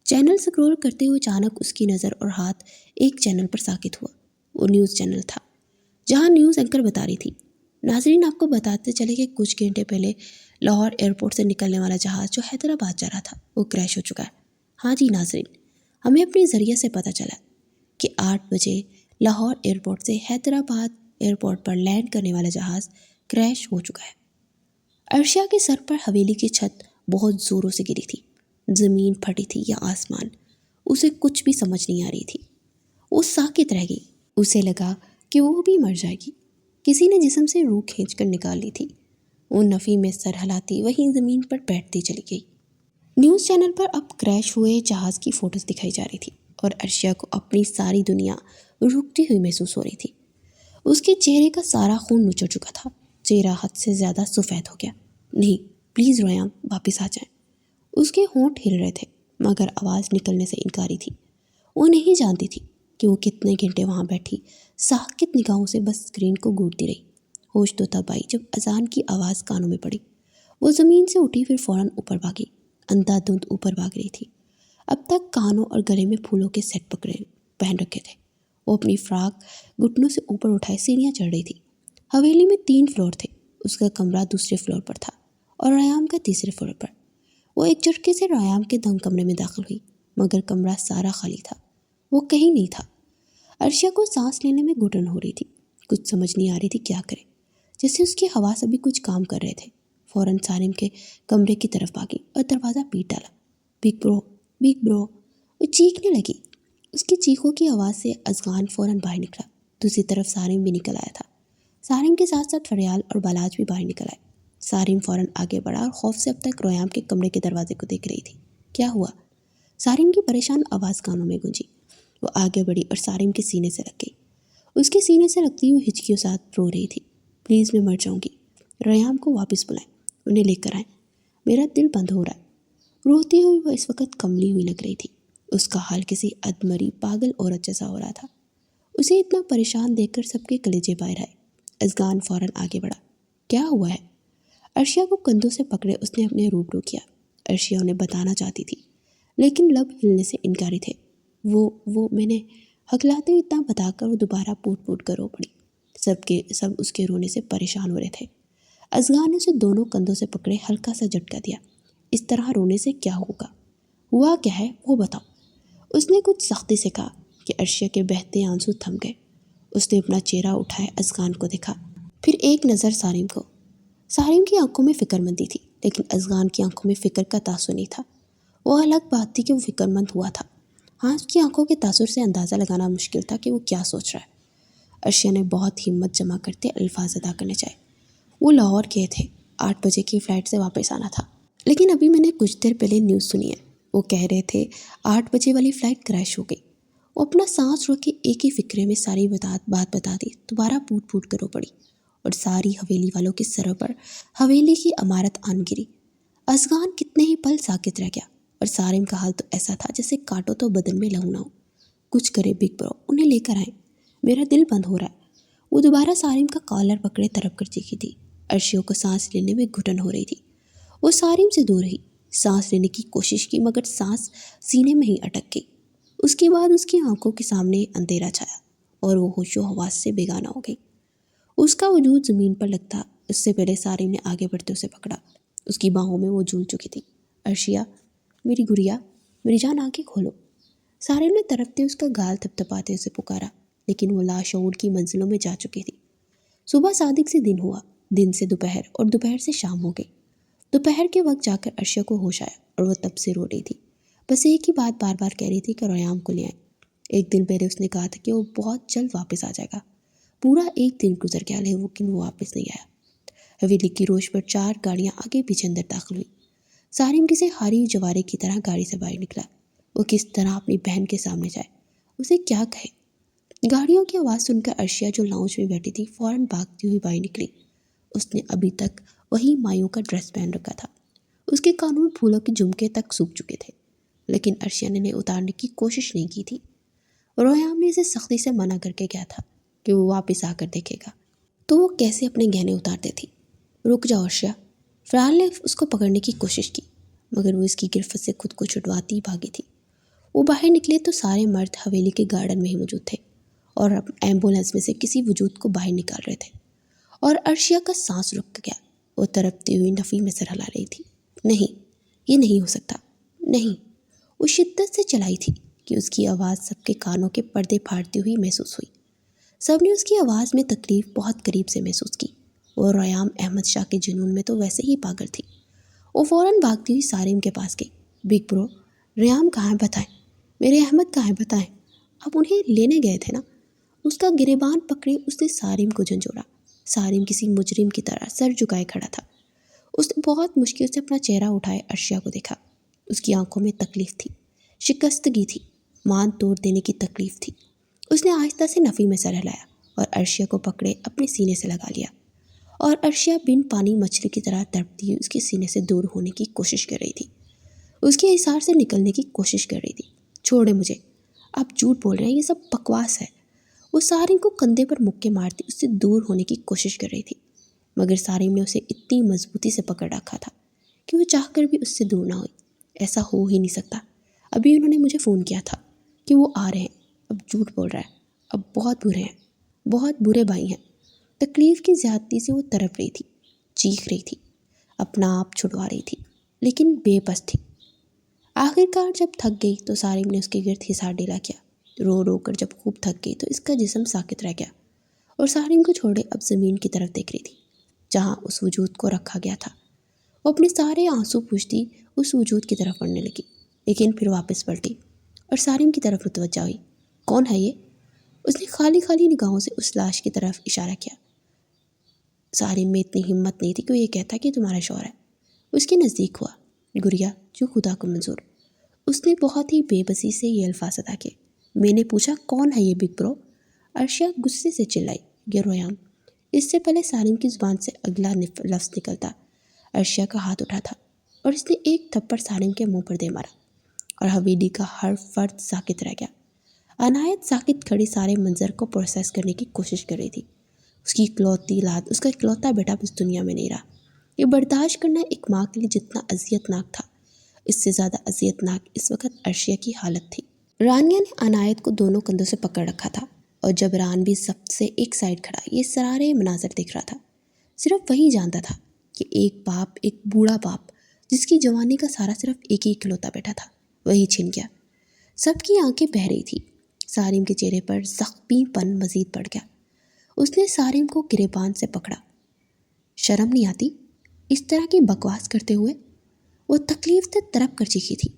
چینل سکرول کرتے ہوئے اچانک اس کی نظر اور ہاتھ ایک چینل پر ساکت ہوا۔ وہ نیوز چینل تھا جہاں نیوز اینکر بتا رہی تھی، ناظرین آپ کو بتاتے چلے کہ کچھ گھنٹے پہلے لاہور ایئرپورٹ سے نکلنے والا جہاز جو حیدرآباد جا رہا تھا وہ کریش ہو چکا ہے۔ ہاں جی ناظرین، ہمیں اپنے ذریعے سے پتہ چلا کہ 8 بجے لاہور ایئرپورٹ سے حیدرآباد ایئرپورٹ پر لینڈ کرنے والا جہاز کریش ہو چکا ہے۔ عرشیہ کے سر پر حویلی کی چھت بہت زوروں سے گری تھی۔ زمین پھٹی تھی یا آسمان، اسے کچھ بھی سمجھ نہیں آ رہی تھی۔ وہ ساکت رہ گئی، اسے لگا کہ وہ بھی مر جائے گی۔ کسی نے جسم سے روح کھینچ کر نکال لی تھی۔ وہ نفی میں سر ہلاتی وہیں زمین پر بیٹھتی چلی گئی۔ نیوز چینل پر اب کریش ہوئے جہاز کی فوٹوز دکھائی جا رہی تھی اور عرشیہ کو اپنی ساری دنیا رکتی ہوئی محسوس ہو رہی تھی۔ اس کے چہرے کا سارا خون نچڑ چکا تھا۔ چہرہ حد سے زیادہ سفید ہو گیا۔ نہیں پلیز ریام، واپس آ جائیں۔ اس کے ہونٹ ہل رہے تھے مگر آواز نکلنے سے انکاری تھی۔ وہ نہیں جانتی تھی کہ وہ کتنے گھنٹے وہاں بیٹھی ساکت نگاہوں سے بس اسکرین کو گھورتی رہی۔ ہوش تو تب آئی جب اذان کی آواز کانوں میں پڑی۔ وہ زمین سے اٹھی، پھر فوراً اوپر بھاگی۔ اندھا دھند اوپر بھاگ رہی تھی۔ اب تک کانوں اور گلے میں پھولوں کے سیٹ پہن رکھے تھے۔ وہ اپنی فراک گھٹنوں سے اوپر اٹھائے سیڑھیاں چڑھ رہی تھی۔ حویلی میں 3 فلور تھے۔ اس کا کمرہ دوسرے فلور پر تھا اور ریام کا تیسرے فلور پر۔ وہ ایک جھٹکے سے ریام کے دم کمرے میں داخل ہوئی مگر کمرہ سارا خالی تھا۔ وہ کہیں نہیں تھا۔ عرشیہ کو سانس لینے میں گھٹن ہو رہی تھی۔ کچھ سمجھ نہیں آ رہی تھی کیا کرے، جیسے اس کی حواس ابھی کچھ کام کر رہے تھے۔ فوراً سارم کے کمرے کی طرف بھاگی اور دروازہ پیٹ ڈالا۔ بگ برو، بگ برو، وہ چیخنے لگی۔ اس کی چیخوں کی آواز سے اذغان فوراً باہر نکلا۔ دوسری طرف سارم بھی نکل آیا تھا۔ سارم کے ساتھ ساتھ فریال اور بالاج بھی باہر نکل آئے۔ سارم فوراً آگے بڑھا اور خوف سے اب تک ریام کے کمرے کے دروازے کو دیکھ رہی تھی۔ کیا ہوا؟ سارم کی پریشان آواز کانوں میں گونجی۔ وہ آگے بڑھی اور سارم کے سینے سے لگ گئی۔ اس کے سینے سے لگتی ہوئی ہچکیوں ساتھ رو رہی تھی۔ پلیز میں مر جاؤں گی، ریام کو واپس بلائیں، انہیں لے کر آئیں، میرا دل بند ہو رہا ہے۔ روتی ہوئی وہ اس وقت کملی ہوئی لگ رہی تھی۔ اس کا حال کسی ادمری پاگل عورت جیسا ہو رہا تھا۔ اسے اتنا پریشان دیکھ کر سب کے کلیجے باہر آئے۔ اذغان فوراً آگے بڑھا۔ کیا ہوا ہے؟ عرشیہ کو کندھوں سے پکڑے اس نے اپنے روبرو کیا۔ عرشیہ انہیں بتانا چاہتی تھی لیکن لب ہلنے سے انکاری تھے۔ وہ میں نے ہکلاتے ہوئے اتنا بتا کر وہ دوبارہ پوٹ پوٹ کر رو پڑی۔ سب اس کے رونے سے پریشان ہو رہے تھے۔ اذغان نے اسے دونوں کندھوں سے پکڑے ہلکا سا جھٹکا دیا۔ اس طرح رونے سے کیا ہوگا؟ ہوا کیا ہے وہ بتاؤ، اس نے کچھ سختی سے کہا کہ عرشیہ کے بہتے آنسو تھم گئے۔ اس نے اپنا چہرہ اٹھائے اذغان کو دیکھا، پھر ایک نظر سارم کو۔ سارم کی آنکھوں میں فکر مندی تھی لیکن اذغان کی آنکھوں میں فکر کا تاثر نہیں تھا۔ وہ الگ بات تھی کہ وہ فکر مند ہوا تھا، ہاں اس کی آنکھوں کے تاثر سے اندازہ لگانا مشکل تھا کہ وہ کیا سوچ رہا ہے۔ عرشیہ نے بہت ہمت جمع کرتے الفاظ ادا کرنے چاہے۔ وہ لاہور گئے تھے، 8 بجے کی فلائٹ سے واپس آنا تھا، لیکن ابھی میں نے کچھ دیر پہلے نیوز سنی ہے، وہ کہہ رہے تھے 8 بجے والی فلائٹ کریش ہو گئی۔ وہ اپنا سانس روک کے ایک ہی فکرے میں ساری بات بتا دی، دوبارہ پوٹ پوٹ کر رو پڑی اور ساری حویلی والوں کے سروں پر حویلی کی عمارت آن گری۔ اذغان کتنے ہی پل ساکت رہ گیا اور سارم کا حال تو ایسا تھا جیسے کاٹو تو بدن میں لہو نہ ہو۔ کچھ کرے بگ برو، انہیں لے کر آئیں، میرا دل بند ہو رہا ہے۔ وہ دوبارہ سارم کا کالر پکڑے تڑپ کر چیخی تھی۔ عرشیہ کو سانس لینے میں گھٹن ہو رہی تھی۔ وہ سارم سے دور رہی، سانس لینے کی کوشش کی مگر سانس سینے میں ہی اٹک گئی۔ اس کے بعد اس کی آنکھوں کے سامنے اندھیرا چھایا اور وہ ہوش و حواس سے بیگانہ ہو گئی۔ اس کا وجود زمین پر لگتا، اس سے پہلے سارم نے آگے بڑھتے اسے پکڑا۔ اس کی باہوں میں وہ جھول چکی تھی۔ عرشیہ، میری گڑیا، میری جان آنکھیں کھولو۔ سارم نے تڑپتے اس کا گال تھپ تھپاتے اسے پکارا لیکن وہ لاشعور کی منزلوں میں جا چکی تھی۔ صبح صادق سے دن ہوا، دن سے دوپہر اور دوپہر سے شام ہو گئی۔ دوپہر کے وقت جا کر عرشیہ کو ہوش آیا اور وہ تب سے رو رہی تھی، بس ایک ہی بات بار بار کہہ رہی تھی کہ ریام کو لے آئیں۔ ایک دن پہلے اس نے کہا تھا کہ وہ بہت جلد واپس آ جائے گا۔ پورا ایک دن گزر گیا لیکن وہ واپس نہیں آیا۔ حویلی کی روش پر 4 گاڑیاں آگے پیچھے اندر داخل ہوئی۔ سارم کسی ہاری ہوئی جوارے کی طرح گاڑی سے باہر نکلا۔ وہ کس طرح اپنی بہن کے سامنے جائے، اسے کیا کہے؟ گاڑیوں کی آواز سن کر عرشیہ جو لاؤنج میں بیٹھی تھی فوراً بھاگتی ہوئی باہر نکلی۔ اس نے ابھی تک وہی مایوں کا ڈریس پہن رکھا تھا۔ اس کے کانوں میں پھولوں کے جھمکے تک سوکھ چکے تھے لیکن عرشیہ نے انہیں اتارنے کی کوشش نہیں کی تھی۔ ریام نے اسے سختی سے منع کر کے کہا تھا کہ وہ واپس آ کر دیکھے گا تو وہ کیسے اپنے گہنے اتارتے تھی۔ رک جاؤ عرشیہ، فریال نے اس کو پکڑنے کی کوشش کی مگر وہ اس کی گرفت سے خود کو چھٹواتی بھاگی تھی۔ وہ باہر نکلے تو سارے مرد حویلی کے گارڈن میں ہی موجود تھے اور ایمبولینس میں سے کسی وجود کو باہر نکال رہے تھے اور عرشیہ کا سانس رک گیا۔ وہ تڑپتی ہوئی نفی میں سر ہلا رہی تھی۔ نہیں، یہ نہیں ہو سکتا، نہیں۔ وہ شدت سے چلائی تھی کہ اس کی آواز سب کے کانوں کے پردے پھاڑتی ہوئی محسوس ہوئی۔ سب نے اس کی آواز میں تکلیف بہت قریب سے محسوس کی۔ وہ ریام احمد شاہ کے جنون میں تو ویسے ہی پاگل تھی۔ وہ فوراً بھاگتی ہوئی سارم کے پاس گئی۔ بگ برو، ریام کہاں ہے بتائیں، میرے احمد کہاں ہے بتائیں۔ اب انہیں لینے گئے تھے نا؟ اس کا گریبان پکڑے اس نے سارم کو جھنجھوڑا۔ سارم کسی مجرم کی طرح سر جھکائے کھڑا تھا۔ اس نے بہت مشکل سے اپنا چہرہ اٹھائے عرشیہ کو دیکھا۔ اس کی آنکھوں میں تکلیف تھی، شکستگی تھی، مان توڑ دینے کی تکلیف تھی۔ اس نے آہستہ سے نفی میں سر ہلایا اور عرشیہ کو پکڑے اپنے سینے سے لگا لیا اور ارشیا بن پانی مچھلی کی طرح تڑپتی ہوئی اس کے سینے سے دور ہونے کی کوشش کر رہی تھی، اس کے حصار سے نکلنے کی کوشش کر رہی تھی۔ چھوڑے مجھے، آپ جھوٹ بول رہے ہیں، یہ سب بکواس ہے۔ وہ سارم کو کندھے پر مکے مارتی اس سے دور ہونے کی کوشش کر رہی تھی، مگر سارم نے اسے اتنی مضبوطی سے پکڑ رکھا تھا کہ وہ چاہ کر بھی اس سے دور نہ ہوئی۔ ایسا ہو ہی نہیں سکتا، ابھی انہوں نے مجھے فون کیا تھا کہ وہ آ رہے ہیں۔ اب جھوٹ بول رہا ہے، اب بہت برے ہیں، بہت برے بھائی ہیں۔ تکلیف کی زیادتی سے وہ تڑپ رہی تھی، چیخ رہی تھی، اپنا آپ چھڑوا رہی تھی، لیکن بے بس تھی۔ آخر کار جب تھک گئی تو سارم نے اس کے گرد حصار ڈیلا کیا۔ رو رو کر جب خوب تھک گئی تو اس کا جسم ساکت رہ گیا اور سارم کو چھوڑے اب زمین کی طرف دیکھ رہی تھی جہاں اس وجود کو رکھا گیا تھا۔ وہ اپنے سارے آنسو پوچھتی اس وجود کی طرف پڑھنے لگی، لیکن پھر واپس پلٹی اور سارم کی طرف متوجہ ہوئی۔ کون ہے یہ؟ اس نے خالی خالی نگاہوں سے اس لاش کی طرف اشارہ کیا۔ سارم میں اتنی ہمت نہیں تھی کہ وہ یہ کہتا کہ تمہارا شوہر ہے۔ اس کے نزدیک ہوا، گڑیا جو خدا کو منظور۔ اس نے بہت ہی بے بسی سے یہ الفاظ ادا کیے۔ میں نے پوچھا کون ہے یہ بگ برو؟ ارشیا غصے سے چلائی، یہ رویام۔ اس سے پہلے سارم کی زبان سے اگلا لفظ نکلتا ارشیا کا ہاتھ اٹھا تھا اور اس نے ایک تھپڑ سارم کے منہ پر دے مارا اور حویلی کا ہر فرد ساکت رہ گیا۔ عنایت ساکت کھڑی سارے منظر کو پروسیس کرنے کی کوشش کر رہی تھی۔ اس کی اکلوتی اولاد، اس کا اکلوتا بیٹا اس دنیا میں نہیں رہا۔ یہ برداشت کرنا ایک ماں کے لیے جتنا اذیت ناک تھا، اس سے زیادہ اذیت ناک اس وقت ارشیا کی حالت تھی۔ رانیہ نے عنایت کو دونوں کندھوں سے پکڑ رکھا تھا اور جب ران بھی سب سے ایک سائڈ کھڑا یہ سارے مناظر دیکھ رہا تھا۔ صرف وہی جانتا تھا کہ ایک باپ، ایک بوڑھا باپ جس کی جوانی کا سارا صرف ایک ہی اکلوتا بیٹا تھا، وہی چھن گیا۔ سب کی آنکھیں بہہ رہی تھی۔ سارم کے چہرے پر زخمی پن مزید بڑھ گیا۔ اس نے سارم کو گریبان سے پکڑا۔ شرم نہیں آتی اس طرح کی بکواس کرتے ہوئے؟ وہ تکلیف سے تڑپ کر چیخی تھی۔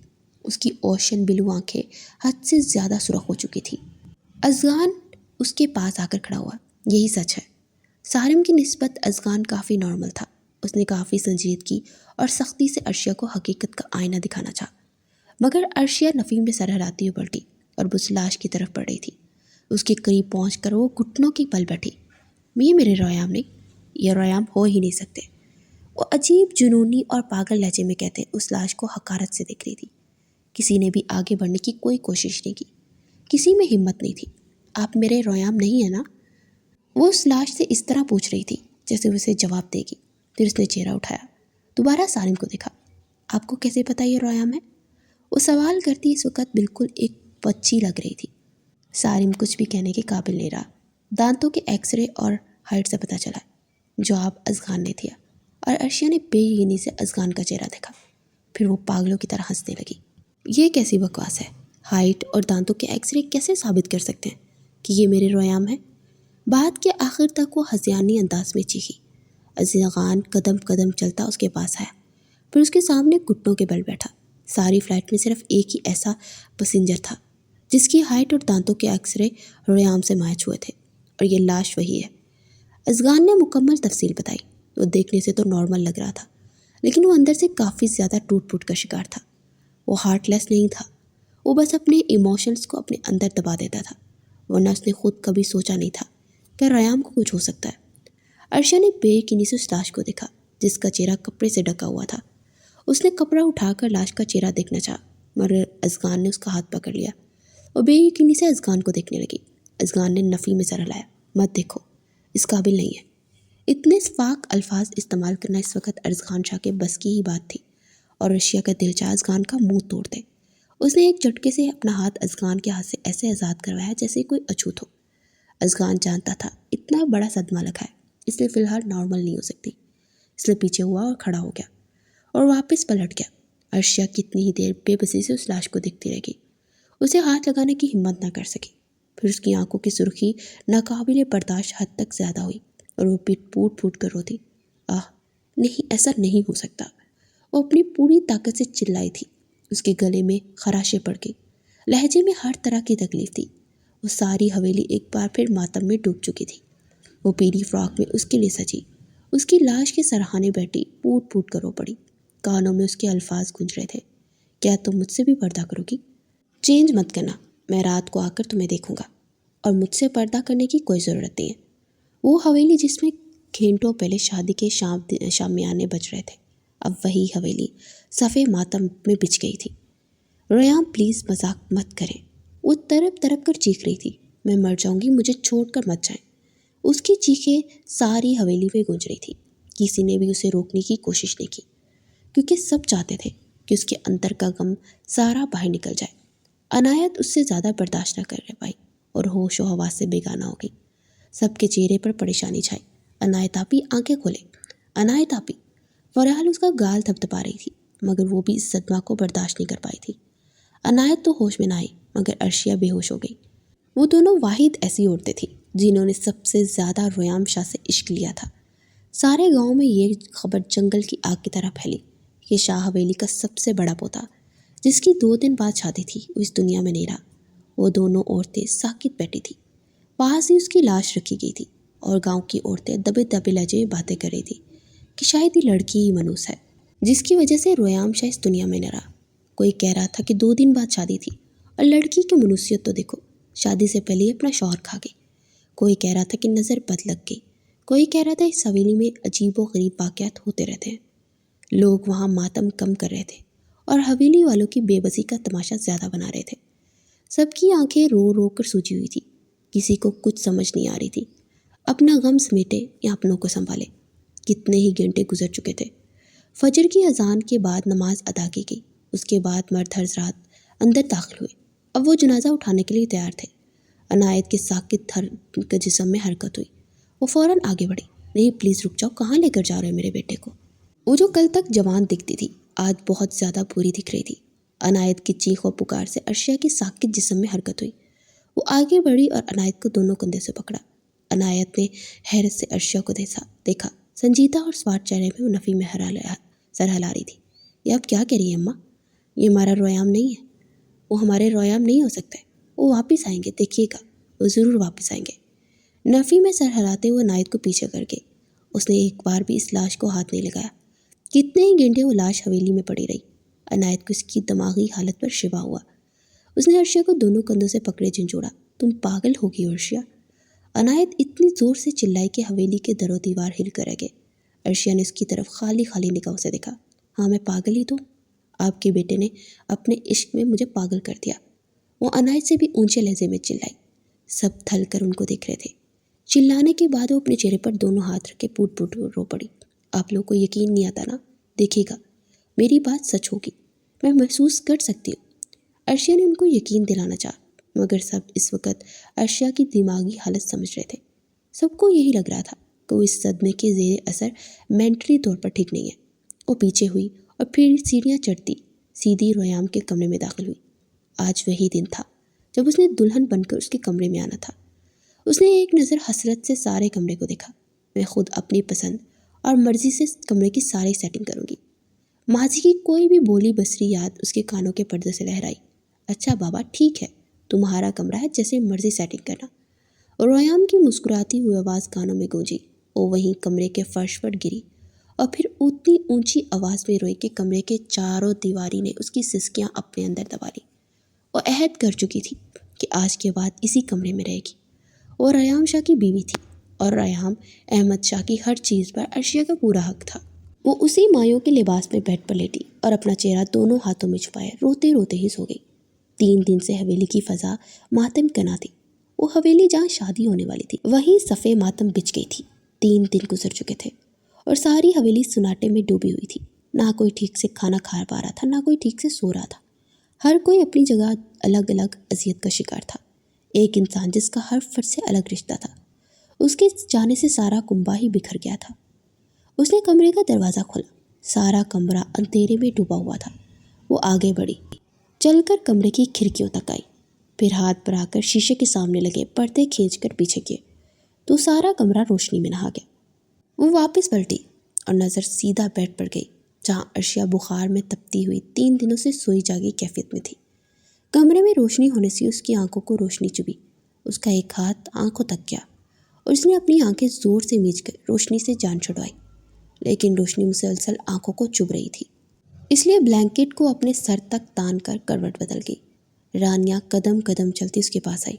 اس کی اوشن بلو آنکھیں حد سے زیادہ سرخ ہو چکی تھی۔ ازغان اس کے پاس آ کر کھڑا ہوا۔ یہی سچ ہے، سارم کی نسبت ازغان کافی نارمل تھا۔ اس نے کافی سنجیدگی اور سختی سے ارشیا کو حقیقت کا آئینہ دکھانا چاہا، مگر ارشیا نفی میں سر ہلاتی ہوئی پلٹی اور اس لاش کی طرف بڑھ رہی تھی۔ اس کے قریب پہنچ کر وہ گھٹنوں کی بل بیٹھی۔ یہ میرے رویام نہیں، یہ رویام ہو ہی نہیں سکتے، وہ عجیب جنونی اور پاگل لہجے میں کہتے اس لاش کو حقارت سے دیکھ رہی تھی۔ کسی نے بھی آگے بڑھنے کی کوئی کوشش نہیں کی، کسی میں ہمت نہیں تھی۔ آپ میرے رویام نہیں ہیں نا؟ وہ اس لاش سے اس طرح پوچھ رہی تھی جیسے اسے جواب دے گی۔ پھر اس نے چہرہ اٹھایا، دوبارہ سارم کو دیکھا۔ آپ کو کیسے پتہ یہ رویام ہے؟ وہ سوال کرتی اس وقت بالکل ایک بچی لگ رہی تھی۔ سارم کچھ بھی کہنے کے قابل نہیں رہا۔ دانتوں کے ایکس رے اور ہائٹ سے پتہ چلا، جواب ازغان نے دیا، اور ارشیا نے بے یقینی سے ازغان کا چہرہ دیکھا۔ پھر وہ پاگلوں کی طرح ہنسنے لگی۔ یہ کیسی بکواس ہے؟ ہائٹ اور دانتوں کے ایکس رے کیسے ثابت کر سکتے ہیں کہ یہ میرے رویام ہے؟ بات کے آخر تک وہ ہذیانی انداز میں چیخی۔ ازغان قدم قدم چلتا اس کے پاس آیا، پھر اس کے سامنے گھٹنوں کے بل بیٹھا۔ ساری فلائٹ میں صرف ایک ہی ایسا پسنجر تھا جس کی ہائٹ اور دانتوں کے ایکس رے رویام سے میچ ہوئے تھے، اور یہ لاش وہی ہے۔ ازغان نے مکمل تفصیل بتائی۔ وہ دیکھنے سے تو نارمل لگ رہا تھا، لیکن وہ اندر سے کافی زیادہ ٹوٹ پھوٹ کا شکار تھا۔ وہ ہارٹ لیس نہیں تھا، وہ بس اپنے ایموشنز کو اپنے اندر دبا دیتا تھا، ورنہ اس نے خود کبھی سوچا نہیں تھا کہ ریام کو کچھ ہو سکتا ہے۔ ارشیا نے بے یقینی سے اس لاش کو دیکھا جس کا چہرہ کپڑے سے ڈھکا ہوا تھا۔ اس نے کپڑا اٹھا کر لاش کا چہرہ دیکھنا چاہا، مگر ازغان نے اس کا ہاتھ پکڑ لیا۔ وہ بے یقینی سے ازغان کو دیکھنے لگی۔ ازغان نے نفی میں سر ہلایا، مت دیکھو، اس قابل نہیں ہے۔ اتنے پاک الفاظ استعمال کرنا اس وقت ازغان شاہ کے بس کی ہی بات تھی، اور ارشیا کا دل چاہا ازغان کا منہ توڑ دے۔ اس نے ایک جھٹکے سے اپنا ہاتھ ازغان کے ہاتھ سے ایسے آزاد کروایا جیسے کوئی اچھوت ہو۔ ازغان جانتا تھا اتنا بڑا صدمہ لگا ہے، اس لیے فی الحال نارمل نہیں ہو سکتی، اس لیے پیچھے ہوا اور کھڑا ہو گیا اور واپس پلٹ گیا۔ ارشیا کتنی ہی دیر بے بسی سے اس لاش کو دیکھتی رہ گئی، اسے ہاتھ لگانے کی ہمت نہ کر سکی۔ پھر اس کی آنکھوں کی سرخی ناقابل برداشت حد تک زیادہ ہوئی اور وہ پیٹ پھوٹ پھوٹ کر روتی۔ نہیں، ایسا نہیں ہو سکتا، وہ اپنی پوری طاقت سے چلائی تھی۔ اس کے گلے میں خراشیں پڑ گئی، لہجے میں ہر طرح کی تکلیف تھی۔ وہ ساری حویلی ایک بار پھر ماتم میں ڈوب چکی تھی۔ وہ پیلی فراک میں اس کے لیے سجی، اس کی لاش کے سرہانے بیٹھی پھوٹ پھوٹ کر رو پڑی۔ کانوں میں اس کے الفاظ گونج رہے تھے، کیا تم مجھ سے بھی پردہ کرو گی؟ چینج مت کرنا، میں رات کو آ کر تمہیں دیکھوں گا، اور مجھ سے پردہ کرنے کی کوئی ضرورت نہیں ہے۔ وہ حویلی جس میں گھنٹوں پہلے شادی کے شامیانے بج رہے تھے۔ اب وہی حویلی صفے ماتم میں بچ گئی تھی۔ ریان پلیز مذاق مت کریں، وہ تڑپ تڑپ کر چیخ رہی تھی۔ میں مر جاؤں گی، مجھے چھوڑ کر مت جائیں۔ اس کی چیخیں ساری حویلی میں گونج رہی تھی۔ کسی نے بھی اسے روکنے کی کوشش نہیں کی، کیونکہ سب چاہتے تھے کہ اس کے اندر کا غم سارا باہر نکل جائے۔ عنایت اس سے زیادہ برداشت نہ کر پائی اور ہوش و حواس سے بیگانہ ہو گئی۔ سب کے چہرے پر پریشانی چھائی۔ عنایت آپی، آنکھیں کھولے، عنایت آپی۔ فریال اس کا گال تھپتھپا رہی تھی، مگر وہ بھی اس صدمہ کو برداشت نہیں کر پائی تھی۔ عنایت تو ہوش میں نہ آئی، مگر عرشیہ بے ہوش ہو گئی۔ وہ دونوں واحد ایسی عورتیں تھیں جنہوں نے سب سے زیادہ ریام شاہ سے عشق لیا تھا۔ سارے گاؤں میں یہ خبر جنگل کی آگ کی طرح پھیلی کہ شاہ حویلی کا سب سے بڑا پوتا، جس کی 2 دن بعد شادی تھی، وہ اس دنیا میں نہیں رہا۔ وہ دونوں عورتیں ساکت بیٹھی تھیں۔ پاس ہی اس کی لاش رکھی گئی تھی اور گاؤں کی عورتیں دبے دبے لہجے میں باتیں کر رہی تھی کہ شاید یہ لڑکی ہی منوس ہے جس کی وجہ سے ریام شاہ اس دنیا میں نہ رہا۔ کوئی کہہ رہا تھا کہ 2 دن بعد شادی تھی، اور لڑکی کی منوسیت تو دیکھو، شادی سے پہلے ہی اپنا شوہر کھا گئی۔ کوئی کہہ رہا تھا کہ نظر بد لگ گئی، کوئی کہہ رہا تھا اس حویلی میں عجیب و غریب واقعات ہوتے رہتے ہیں۔ لوگ وہاں ماتم کم کر رہے تھے اور حویلی والوں کی بے بسی کا تماشا زیادہ بنا رہے تھے۔ سب کی آنکھیں رو رو کر سوجی ہوئی تھی، کسی کو کچھ سمجھ نہیں آ رہی تھی، اپنا غم سمیٹے یا اپنوں کو سنبھالے۔ کتنے ہی گھنٹے گزر چکے تھے۔ فجر کی اذان کے بعد نماز ادا کی گئی۔ اس کے بعد مرد حضرات اندر داخل ہوئے۔ اب وہ جنازہ اٹھانے کے لیے تیار تھے۔ عنایت کے ساکت کے جسم میں حرکت ہوئی۔ وہ فوراً آگے بڑھی۔ نہیں پلیز رک جاؤ، کہاں لے کر جا رہے ہو میرے بیٹے کو؟ وہ جو کل تک جوان دکھتی تھی، آج بہت زیادہ بری دکھ رہی تھی۔ عنایت کی چیخ و پکار سے عرشیہ کے ساکت جسم میں حرکت ہوئی۔ وہ آگے بڑھی اور عنایت کو دونوں کندھے سے پکڑا۔ عنایت نے حیرت سے عرشیہ کو دیکھا۔ سنجیدہ اور سوار چہرے میں وہ نفی میں سر ہلا رہی تھی۔ یہ آپ کیا کہہ رہی ہیں اماں؟ یہ ہمارا ریام نہیں ہے، وہ ہمارے ریام نہیں ہو سکتا ہے۔ وہ واپس آئیں گے، دیکھیے گا، وہ ضرور واپس آئیں گے۔ نفی میں سر ہلاتے ہوئے عنایت کو پیچھے کر گئی۔ اس نے ایک بار بھی اس لاش کو ہاتھ نہیں لگایا۔ کتنے ہی گھنٹے وہ لاش حویلی میں پڑی رہی۔ عنایت کو اس کی دماغی حالت پر شبہ ہوا۔ اس نے عرشیہ کو دونوں کندھوں سے پکڑے جھنجھوڑا۔ تم پاگل ہو گئی عرشیہ؟ عنایت اتنی زور سے چلائی کہ حویلی کے در و دیوار ہل کر رہ گئے۔ عرشیہ نے اس کی طرف خالی خالی نگاہوں سے دیکھا۔ ہاں میں پاگل ہی تو ہوں، آپ کے بیٹے نے اپنے عشق میں مجھے پاگل کر دیا۔ وہ عنایت سے بھی اونچے لہجے میں چلائی۔ سب تھل کر ان کو دیکھ رہے تھے۔ چلانے کے بعد وہ اپنے چہرے پر دونوں ہاتھ رکھ کے پوٹ پوٹ رو پڑی۔ آپ لوگوں کو یقین نہیں آتا نا؟ دیکھیے گا، میری بات سچ ہوگی، میں محسوس کر سکتی ہوں۔ عرشیہ نے ان کو یقین دلانا چاہا، مگر سب اس وقت عرشیہ کی دماغی حالت سمجھ رہے تھے۔ سب کو یہی لگ رہا تھا کہ وہ اس صدمے کے زیر اثر مینٹلی طور پر ٹھیک نہیں ہے۔ وہ پیچھے ہوئی اور پھر سیڑھیاں چڑھتی سیدھی ریام کے کمرے میں داخل ہوئی۔ آج وہی دن تھا جب اس نے دلہن بن کر اس کے کمرے میں آنا تھا۔ اس نے ایک نظر حسرت سے سارے کمرے کو دیکھا۔ میں خود اپنی پسند اور مرضی سے کمرے کی ساری سیٹنگ کروں گی۔ ماضی کی کوئی بھی بولی بسری یاد اس کے کانوں کے پردے سے لہرائی۔ اچھا بابا، ٹھیک ہے، تمہارا کمرہ ہے، جیسے مرضی سیٹنگ کرنا۔ اور ریام کی مسکراتی ہوئی آواز کانوں میں گونجی۔ وہ وہیں کمرے کے فرش پر گری اور پھر اتنی اونچی آواز میں روئی کہ کمرے کے چاروں دیواری نے اس کی سسکیاں اپنے اندر دبا لی۔ وہ عہد کر چکی تھی کہ آج کے بعد اسی کمرے میں رہے گی۔ وہ ریام شاہ کی بیوی تھی اور ریام احمد شاہ کی ہر چیز پر عرشیہ کا پورا حق تھا۔ وہ اسی مایوں کے لباس میں بیڈ پر لیٹی اور اپنا چہرہ دونوں ہاتھوں میں چھپائے روتے روتے ہی سو گئی۔ 3 دن سے حویلی کی فضا ماتم کنا تھی۔ وہ حویلی جہاں شادی ہونے والی تھی وہیں صفے ماتم بچ گئی تھی۔ 3 دن گزر چکے تھے اور ساری حویلی سناٹے میں ڈوبی ہوئی تھی۔ نہ کوئی ٹھیک سے کھانا کھا پا رہا تھا، نہ کوئی ٹھیک سے سو رہا تھا۔ ہر کوئی اپنی جگہ الگ الگ اذیت کا شکار تھا۔ ایک انسان جس کا ہر فرد سے الگ رشتہ تھا، اس کے جانے سے سارا کنبہ ہی بکھر گیا تھا۔ اس نے کمرے کا دروازہ کھولا۔ سارا کمرہ اندھیرے میں ڈوبا ہوا تھا۔ وہ آگے بڑھی، چل کر کمرے کی کھڑکیوں تک آئی، پھر ہاتھ پر آ کر شیشے کے سامنے لگے پردے کھینچ کر پیچھے کیے تو سارا کمرہ روشنی میں نہا گیا۔ وہ واپس پلٹی اور نظر سیدھا بیڈ پر گئی جہاں عرشیہ بخار میں تپتی ہوئی 3 دنوں سے سوئی جاگی کیفیت میں تھی۔ کمرے میں روشنی ہونے سے اس کی آنکھوں کو روشنی چبھی۔ اس کا ایک ہاتھ آنکھوں تک گیا اور اس نے اپنی آنکھیں زور سے میچ کر روشنی سے جان چھڑوائی، لیکن روشنی مسلسل آنکھوں کو چبھ رہی تھی، اس لیے بلینکٹ کو اپنے سر تک تان کر کروٹ بدل گئی۔ رانیہ قدم قدم چلتی اس کے پاس آئی،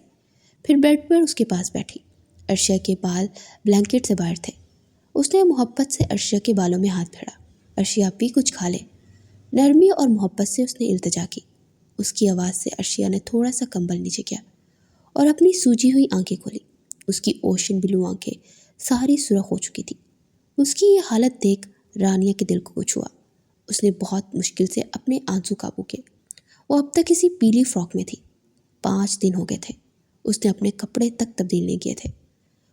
پھر بیڈ پر اس کے پاس بیٹھی۔ عرشیہ کے بال بلینکٹ سے باہر تھے۔ اس نے محبت سے عرشیہ کے بالوں میں ہاتھ پھیرا۔ عرشیہ آپی کچھ کھا لے۔ نرمی اور محبت سے اس نے التجا کی۔ اس کی آواز سے عرشیہ نے تھوڑا سا کمبل نیچے کیا اور اپنی سوجی ہوئی آنکھیں کھولی۔ اس کی اوشن بلو آنکھیں ساری سرخ ہو چکی تھی۔ اس کی یہ حالت دیکھ رانیہ کے دل کو کچھ ہوا۔ اس نے بہت مشکل سے اپنے آنسو قابو کیے۔ وہ اب تک کسی پیلی فراک میں تھی۔ 5 دن ہو گئے تھے۔ اس نے اپنے کپڑے تک تبدیل نہیں کیے تھے۔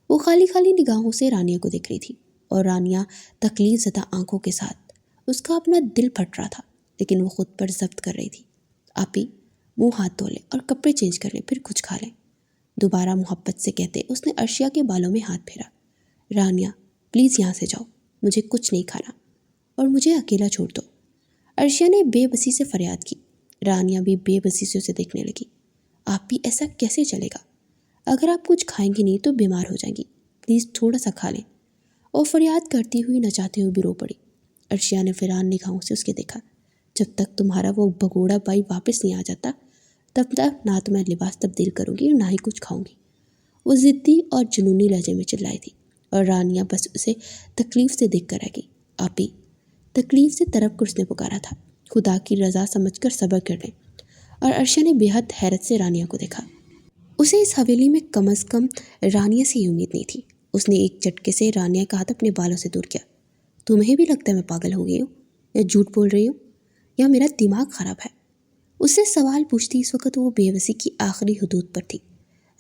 وہ خالی خالی نگاہوں سے رانیہ کو دیکھ رہی تھی اور رانیہ تکلیف زدہ آنکھوں کے ساتھ اس کا اپنا دل پھٹ رہا تھا، لیکن وہ خود پر ضبط کر رہی تھی۔ آپی منہ ہاتھ دھو لیں اور کپڑے چینج کر لیں، پھر کچھ کھا لیں، دوبارہ محبت سے کہتے اس نے عرشیہ کے بالوں میں ہاتھ پھیرا۔ رانیہ پلیز یہاں سے جاؤ، مجھے کچھ نہیں کھانا اور مجھے اکیلا چھوڑ دو۔ عرشیہ نے بے بسی سے فریاد کی۔ رانیہ بھی بے بسی سے اسے دیکھنے لگی۔ آپی ایسا کیسے چلے گا؟ اگر آپ کچھ کھائیں گی نہیں تو بیمار ہو جائیں گی، پلیز تھوڑا سا کھا لیں۔ اور فریاد کرتی ہوئی نہ چاہتے ہوئے بھی رو پڑی۔ عرشیہ نے فیران نگاہوں سے اس کے دیکھا۔ جب تک تمہارا وہ بگوڑا بھائی واپس نہیں آ جاتا تب تک نہ تو میں لباس تبدیل کروں گی اور نہ ہی کچھ کھاؤں گی، وہ ضدی اور جنونی لہجے میں چلائی تھی، اور رانیہ بس اسے تکلیف سے دیکھ کر رہ گئی۔ آپی تکلیف سے تڑپ کر اس نے پکارا تھا، خدا کی رضا سمجھ کر صبر کر لیں۔ اور عرشیہ نے بے حد حیرت سے رانیہ کو دیکھا۔ اسے اس حویلی میں کم از کم رانیہ سے یہ امید نہیں تھی۔ اس نے ایک جھٹکے سے رانیہ کا ہاتھ اپنے بالوں سے دور کیا۔ تمہیں بھی لگتا ہے میں پاگل ہو گئی ہوں، یا جھوٹ بول رہی ہوں، یا میرا دماغ خراب ہے؟ اس سے سوال پوچھتی اس وقت وہ بے بسی کی آخری حدود پر تھی۔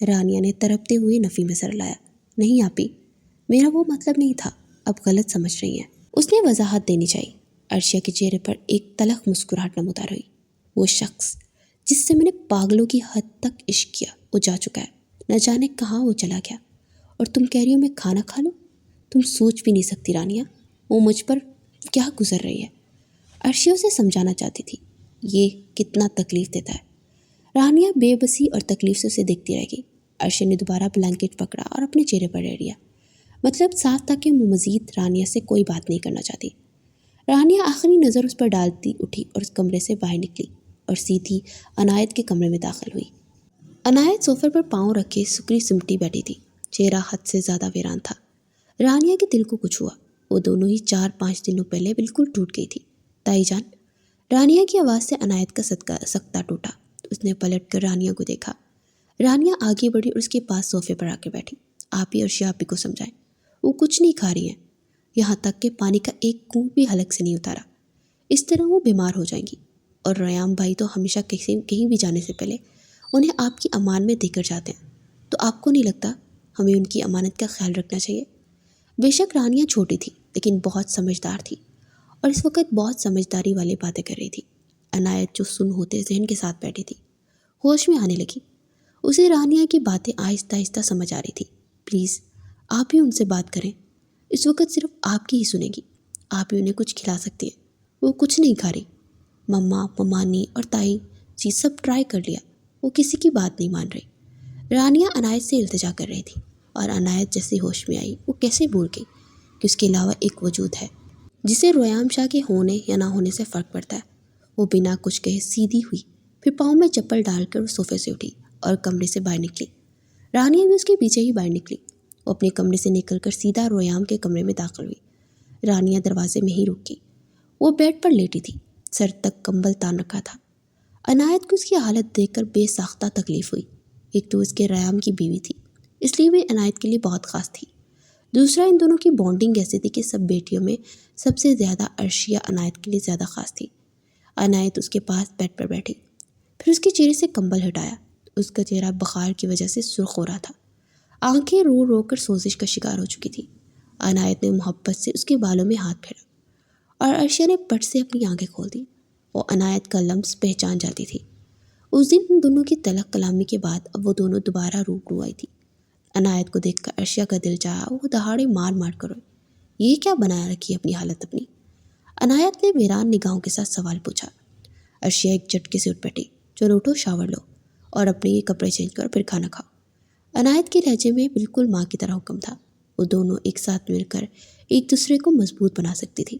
رانیہ نے تڑپتے ہوئے نفی میں سر لایا۔ نہیں آپی، میرا وہ مطلب نہیں تھا، اب غلط سمجھ رہی ہیں۔ اس نے وضاحت دینی چاہی۔ عرشیہ کے چہرے پر ایک تلخ مسکراہٹ نمودار ہوئی۔ وہ شخص جس سے میں نے پاگلوں کی حد تک عشق کیا وہ جا چکا ہے، نہ جانے کہاں وہ چلا گیا، اور تم کہہ رہی ہو میں کھانا کھا لوں؟ تم سوچ بھی نہیں سکتی رانیہ وہ مجھ پر کیا گزر رہی ہے۔ عرشیہ اسے سمجھانا چاہتی تھی، یہ کتنا تکلیف دیتا ہے۔ رانیہ بے بسی اور تکلیف سے اسے دیکھتی رہ گئی۔ عرشیہ نے دوبارہ بلینکٹ پکڑا اور اپنے چہرے پر رہ لیا، مطلب صاف تھا کہ وہ مزید رانیہ سے کوئی بات نہیں کرنا چاہتی۔ رانیہ آخری نظر اس پر ڈالتی اٹھی اور اس کمرے سے باہر نکلی اور سیدھی عنایت کے کمرے میں داخل ہوئی۔ عنایت صوفے پر پاؤں رکھے سکری سمٹی بیٹھی تھی، چہرہ حد سے زیادہ ویران تھا۔ رانیہ کے دل کو کچھ ہوا۔ وہ دونوں ہی 4-5 دنوں پہلے بالکل ٹوٹ گئی تھی۔ تائی جان، رانیہ کی آواز سے عنایت کا سکتہ ٹوٹا۔ اس نے پلٹ کر رانیہ کو دیکھا۔ رانیہ آگے بڑھی اور اس کے پاس صوفے پر آ کے بیٹھی۔ آپی اور شیاپی کو سمجھائیں، وہ کچھ نہیں کھا رہی ہیں، یہاں تک کہ پانی کا ایک گھونٹ بھی حلق سے نہیں اتارا، اس طرح وہ بیمار ہو جائیں گی، اور ریام بھائی تو ہمیشہ کہیں بھی جانے سے پہلے انہیں آپ کی امان میں دے کر جاتے ہیں، تو آپ کو نہیں لگتا ہمیں ان کی امانت کا خیال رکھنا چاہیے؟ بے شک رانیہ چھوٹی تھی لیکن بہت سمجھدار تھی، اور اس وقت بہت سمجھداری والی باتیں کر رہی تھی۔ عنایت جو سن ہوتے ذہن کے ساتھ بیٹھی تھی ہوش میں آنے لگی۔ اسے رانیہ کی باتیں آہستہ آہستہ سمجھ آ رہی تھی۔ پلیز آپ ہی ان سے بات کریں، اس وقت صرف آپ کی ہی سنیں گی، آپ ہی انہیں کچھ کھلا سکتی ہیں، وہ کچھ نہیں کھا رہی۔ مما، ممانی اور تائی جی سب ٹرائی کر لیا، وہ کسی کی بات نہیں مان رہی۔ رانیہ عنایت سے التجا کر رہی تھی، اور عنایت جیسے ہوش میں آئی وہ کیسے بھول گئی کہ اس کے علاوہ ایک وجود ہے جسے ریام شاہ کے ہونے یا نہ ہونے سے فرق پڑتا ہے۔ وہ بنا کچھ کہے سیدھی ہوئی، پھر پاؤں میں چپل ڈال کر اس صوفے سے اٹھی اور کمرے سے باہر نکلی۔ رانیہ بھی اس کے پیچھے ہی باہر نکلی۔ وہ اپنے کمرے سے نکل کر سیدھا ریام کے کمرے میں داخل ہوئی۔ رانیہ دروازے میں ہی رک گئی۔ وہ بیڈ پر لیٹی تھی، سر تک کمبل تان رکھا تھا۔ عنایت کو اس کی حالت دیکھ کر بے ساختہ تکلیف ہوئی۔ ایک تو اس کے ریام کی بیوی تھی، اس لیے وہ عنایت کے لیے بہت خاص تھی۔ دوسرا ان دونوں کی بانڈنگ ایسی تھی کہ سب بیٹیوں میں سب سے زیادہ عرشیہ عنایت کے لیے زیادہ خاص تھی۔ عنایت اس کے پاس بیڈ پر بیٹھی، پھر اس کے چہرے سے کمبل ہٹایا۔ اس کا چہرہ بخار کی وجہ سے سرخ ہو رہا تھا، آنکھیں رو رو کر سوزش کا شکار ہو چکی تھی۔ عنایت نے محبت سے اس کے بالوں میں ہاتھ پھیرا اور عرشیہ نے پٹ سے اپنی آنکھیں کھول دی۔ وہ عنایت کا لمس پہچان جاتی تھی۔ اس دن ان دونوں کی تلخ کلامی کے بعد اب وہ دونوں دوبارہ روبرو آئی تھی۔ عنایت کو دیکھ کر عرشیہ کا دل چاہا، وہ دہاڑے مار مار کر روئی۔ یہ کیا بنایا رکھی اپنی حالت اپنی؟ عنایت نے ویران نگاہوں کے ساتھ سوال پوچھا۔ عرشیہ ایک جھٹکے سے اٹھ بیٹھی۔ چلو اٹھو، شاور لو اور اپنے یہ کپڑے چینج کرو، پھر کھانا کھاؤ۔ عنایت کے لہجے میں بالکل ماں کی طرح حکم تھا۔ وہ دونوں ایک ساتھ مل کر ایک دوسرے کو مضبوط بنا سکتی تھی۔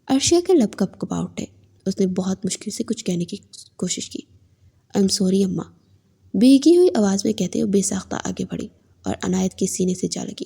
عرشیہ کے لب کپ کپا اٹھے۔ اس نے بہت مشکل سے کچھ کہنے کی کوشش کی۔ I'm sorry اماں، بھیگی ہوئی آواز میں کہتے ہوئے بے ساختہ آگے بڑھی اور عنایت کے سینے سے جا لگی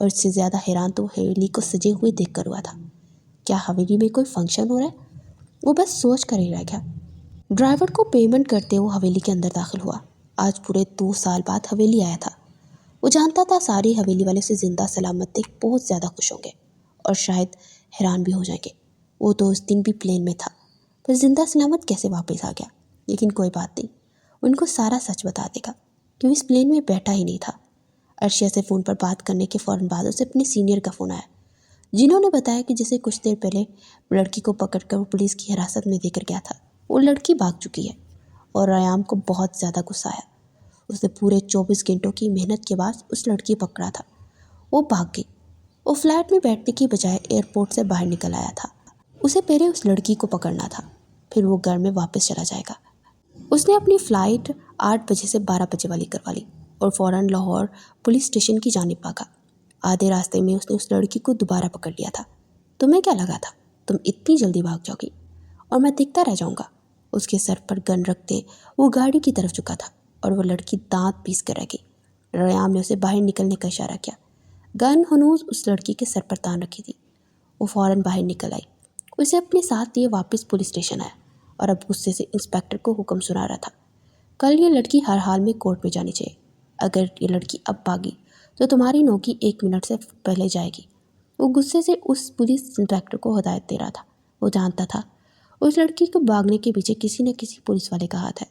اور اس سے زیادہ حیران تو حویلی کو سجے ہوئے دیکھ کر ہوا تھا۔ کیا حویلی میں کوئی فنکشن ہو رہا ہے؟ وہ بس سوچ کر ہی رہ گیا۔ ڈرائیور کو پیمنٹ کرتے ہوئے حویلی کے اندر داخل ہوا۔ آج پورے 2 سال بعد حویلی آیا تھا۔ وہ جانتا تھا ساری حویلی والے سے زندہ سلامت دیکھ بہت زیادہ خوش ہوں گے اور شاید حیران بھی ہو جائیں گے۔ وہ تو اس دن بھی پلین میں تھا، پر زندہ سلامت کیسے واپس آ گیا؟ لیکن کوئی بات نہیں، ان کو سارا سچ بتا دے گا کہ وہ اس پلین میں بیٹھا ہی نہیں تھا۔ عرشیہ سے فون پر بات کرنے کے فوراً بعد اسے اپنے سینئر کا فون آیا، جنہوں نے بتایا کہ جسے کچھ دیر پہلے لڑکی کو پکڑ کر وہ پولیس کی حراست میں دے کر گیا تھا، وہ لڑکی بھاگ چکی ہے۔ اور ریام کو بہت زیادہ غصہ آیا۔ اس نے پورے 24 گھنٹوں کی محنت کے بعد اس لڑکی پکڑا تھا، وہ بھاگ گئی۔ وہ فلائٹ میں بیٹھنے کی بجائے ایئرپورٹ سے باہر نکل آیا تھا۔ اسے پہلے اس لڑکی کو پکڑنا تھا، پھر وہ گھر میں واپس چلا جائے گا۔ اس نے اپنی فلائٹ 8 بجے سے 12 بجے والی کروا لی اور فوراً لاہور پولیس اسٹیشن کی جانب بھاگا۔ آدھے راستے میں اس نے اس لڑکی کو دوبارہ پکڑ لیا تھا۔ تمہیں کیا لگا تھا تم اتنی جلدی بھاگ جاؤ گی اور میں دیکھتا رہ جاؤں گا؟ اس کے سر پر گن رکھتے وہ گاڑی کی طرف جھکا تھا اور وہ لڑکی دانت پیس کر رہ گئی۔ ریام نے اسے باہر نکلنے کا اشارہ کیا۔ گن ہنوز اس لڑکی کے سر پر تان رکھی تھی۔ وہ فوراً باہر نکل آئی۔ اسے اپنے ساتھ لیے واپس پولیس اسٹیشن آیا اور اب غصے سے انسپیکٹر کو حکم سنا رہا تھا، کل یہ لڑکی ہر حال میں کورٹ میں جانی چاہیے۔ اگر یہ لڑکی اب بھاگی تو تمہاری نوکری 1 منٹ سے پہلے جائے گی۔ وہ غصے سے اس پولیس انسپیکٹر کو ہدایت دے رہا تھا۔ وہ جانتا تھا اس لڑکی کو بھاگنے کے پیچھے کسی نہ کسی پولیس والے کا ہاتھ ہے،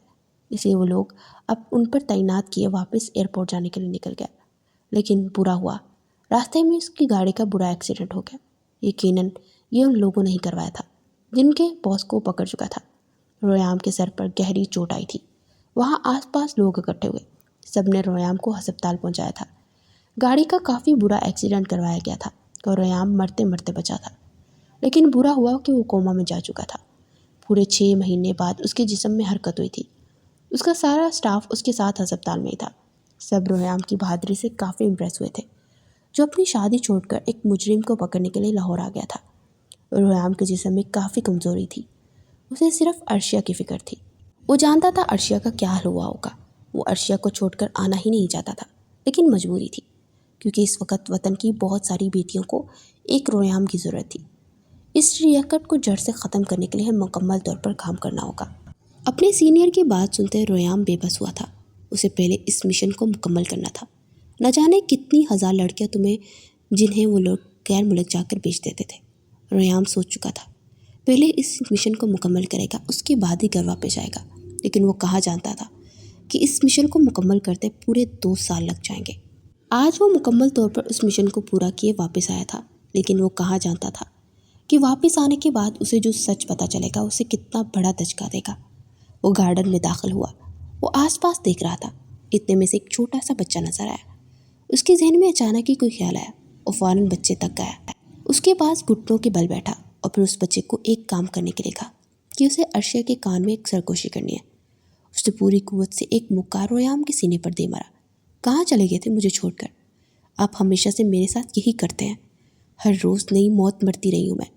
اس لیے وہ لوگ اب ان پر تعینات کیے واپس ایئرپورٹ جانے کے لیے نکل گیا۔ لیکن برا ہوا، راستے میں اس کی گاڑی کا برا ایکسیڈنٹ ہو گیا۔ یقیناً یہ ان لوگوں نے ہی کروایا تھا جن کے باس کو پکڑ چکا تھا۔ ریام کے سر پر گہری چوٹ آئی تھی۔ وہاں آس پاس لوگ اکٹھے ہوئے، سب نے ریام کو ہسپتال پہنچایا تھا۔ گاڑی کا کافی برا ایکسیڈنٹ کروایا گیا تھا اور ریام مرتے مرتے بچا تھا، لیکن برا ہوا کہ وہ کوما میں جا چکا تھا۔ پورے 6 مہینے بعد اس کے جسم میں حرکت ہوئی تھی۔ اس کا سارا سٹاف اس کے ساتھ ہسپتال میں ہی تھا۔ سب ریام کی بہادری سے کافی امپریس ہوئے تھے، جو اپنی شادی چھوڑ کر ایک مجرم کو پکڑنے کے لیے لاہور آ گیا تھا۔ ریام کے جسم میں کافی کمزوری تھی، اسے صرف عرشیہ کی فکر تھی۔ وہ جانتا تھا عرشیہ کا کیا حال ہوا ہوگا۔ وہ عرشیہ کو چھوڑ کر آنا ہی نہیں چاہتا تھا، لیکن مجبوری تھی، کیونکہ اس وقت وطن کی بہت ساری بیٹیوں کو ایک ریام کی ضرورت تھی۔ اس ریاکٹ کو جڑ سے ختم کرنے کے لیے مکمل طور پر کام کرنا ہوگا۔ اپنے سینئر کی بات سنتے ریام بے بس ہوا تھا۔ اسے پہلے اس مشن کو مکمل کرنا تھا۔ نہ جانے کتنی ہزار لڑکیاں تمہیں جنہیں وہ لوگ غیر ملک جا کر بیچ دیتے تھے۔ ریام سوچ چکا تھا پہلے اس مشن کو مکمل کرے گا، اس کے بعد ہی گھر واپس جائے گا۔ لیکن وہ کہاں جانتا تھا کہ اس مشن کو مکمل کرتے پورے 2 سال لگ جائیں گے۔ آج وہ مکمل طور پر اس مشن کو پورا کیے واپس آیا تھا، لیکن وہ کہاں جانتا تھا کہ واپس آنے کے بعد اسے جو سچ پتہ چلے گا اسے کتنا بڑا دھچکا دے گا۔ وہ گارڈن میں داخل ہوا۔ وہ آس پاس دیکھ رہا تھا۔ اتنے میں سے ایک چھوٹا سا بچہ نظر آیا۔ اس کے ذہن میں اچانک ہی کوئی خیال آیا۔ وہ فوراً بچے تک گیا، اس کے پاس گھٹنوں کے بل بیٹھا اور پھر اس بچے کو ایک کام کرنے کے لیے کہا کہ اسے عرشیہ کے کان میں ایک سرگوشی کرنی ہے۔ اس نے پوری قوت سے ایک مکہ ریام کے سینے پر دے مارا۔ کہاں چلے گئے تھے مجھے چھوڑ کر؟ آپ ہمیشہ سے میرے ساتھ یہی کرتے ہیں، ہر روز نئی موت مرتی رہی ہوں میں،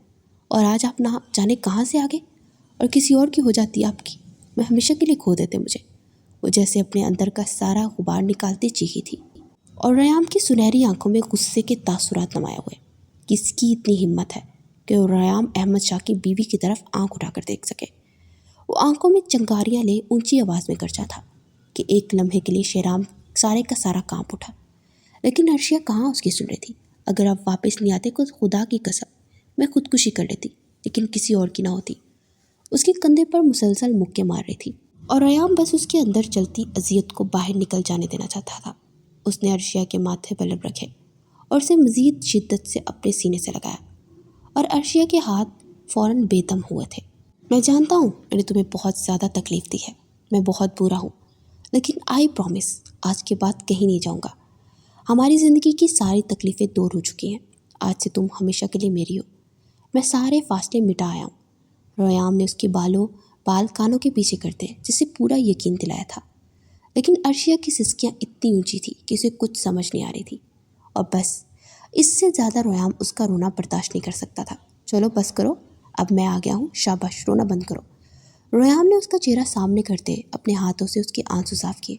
اور آج آپ نہ جانے کہاں سے آگے اور کسی اور کی ہو جاتی آپ کی، میں ہمیشہ کے لیے کھو دیتے مجھے۔ وہ جیسے اپنے اندر کا سارا غبار نکالتے چیخی تھی، اور ریام کی سنہری آنکھوں میں غصے کے تاثرات نمایاں ہوئے۔ کس کی اتنی ہمت ہے کہ وہ ریام احمد شاہ کی بیوی کی طرف آنکھ اٹھا کر دیکھ سکے؟ وہ آنکھوں میں چنگاریاں لے اونچی آواز میں گرجا تھا کہ ایک لمحے کے لیے شیرام سارے کا سارا کانپ اٹھا۔ لیکن عرشیہ کہاں اس کی سن رہی تھی؟ اگر آپ واپس نہیں آتے تو خدا کی قسم میں خودکشی کر لیتی، لیکن کسی اور کی نہ ہوتی۔ اس کے کندھے پر مسلسل مکے مار رہی تھی، اور ریام بس اس کے اندر چلتی اذیت کو باہر نکل جانے دینا چاہتا تھا۔ اس نے عرشیہ کے ماتھے پر لب رکھے اور اسے مزید شدت سے اپنے سینے سے لگایا، اور عرشیہ کے ہاتھ فوراً بے دم ہوئے تھے۔ میں جانتا ہوں میں نے تمہیں بہت زیادہ تکلیف دی ہے، میں بہت برا ہوں، لیکن آئی پرومس آج کے بعد کہیں نہیں جاؤں گا۔ ہماری زندگی کی ساری تکلیفیں دور ہو چکی ہیں، آج سے تم ہمیشہ کے لیے میری ہو۔ میں سارے فاصلے مٹا آیا ہوں۔ ریام نے اس کے بال کانوں کے پیچھے کرتے جسے پورا یقین دلایا تھا، لیکن عرشیہ کی سسکیاں اتنی اونچی تھی کہ اسے کچھ سمجھ نہیں آ رہی تھی، اور بس اس سے زیادہ ریام اس کا رونا برداشت نہیں کر سکتا تھا۔ چلو بس کرو، اب میں آ گیا ہوں، شاباش، رونا بند کرو۔ ریام نے اس کا چہرہ سامنے کرتے اپنے ہاتھوں سے اس کے آنسو صاف کیے،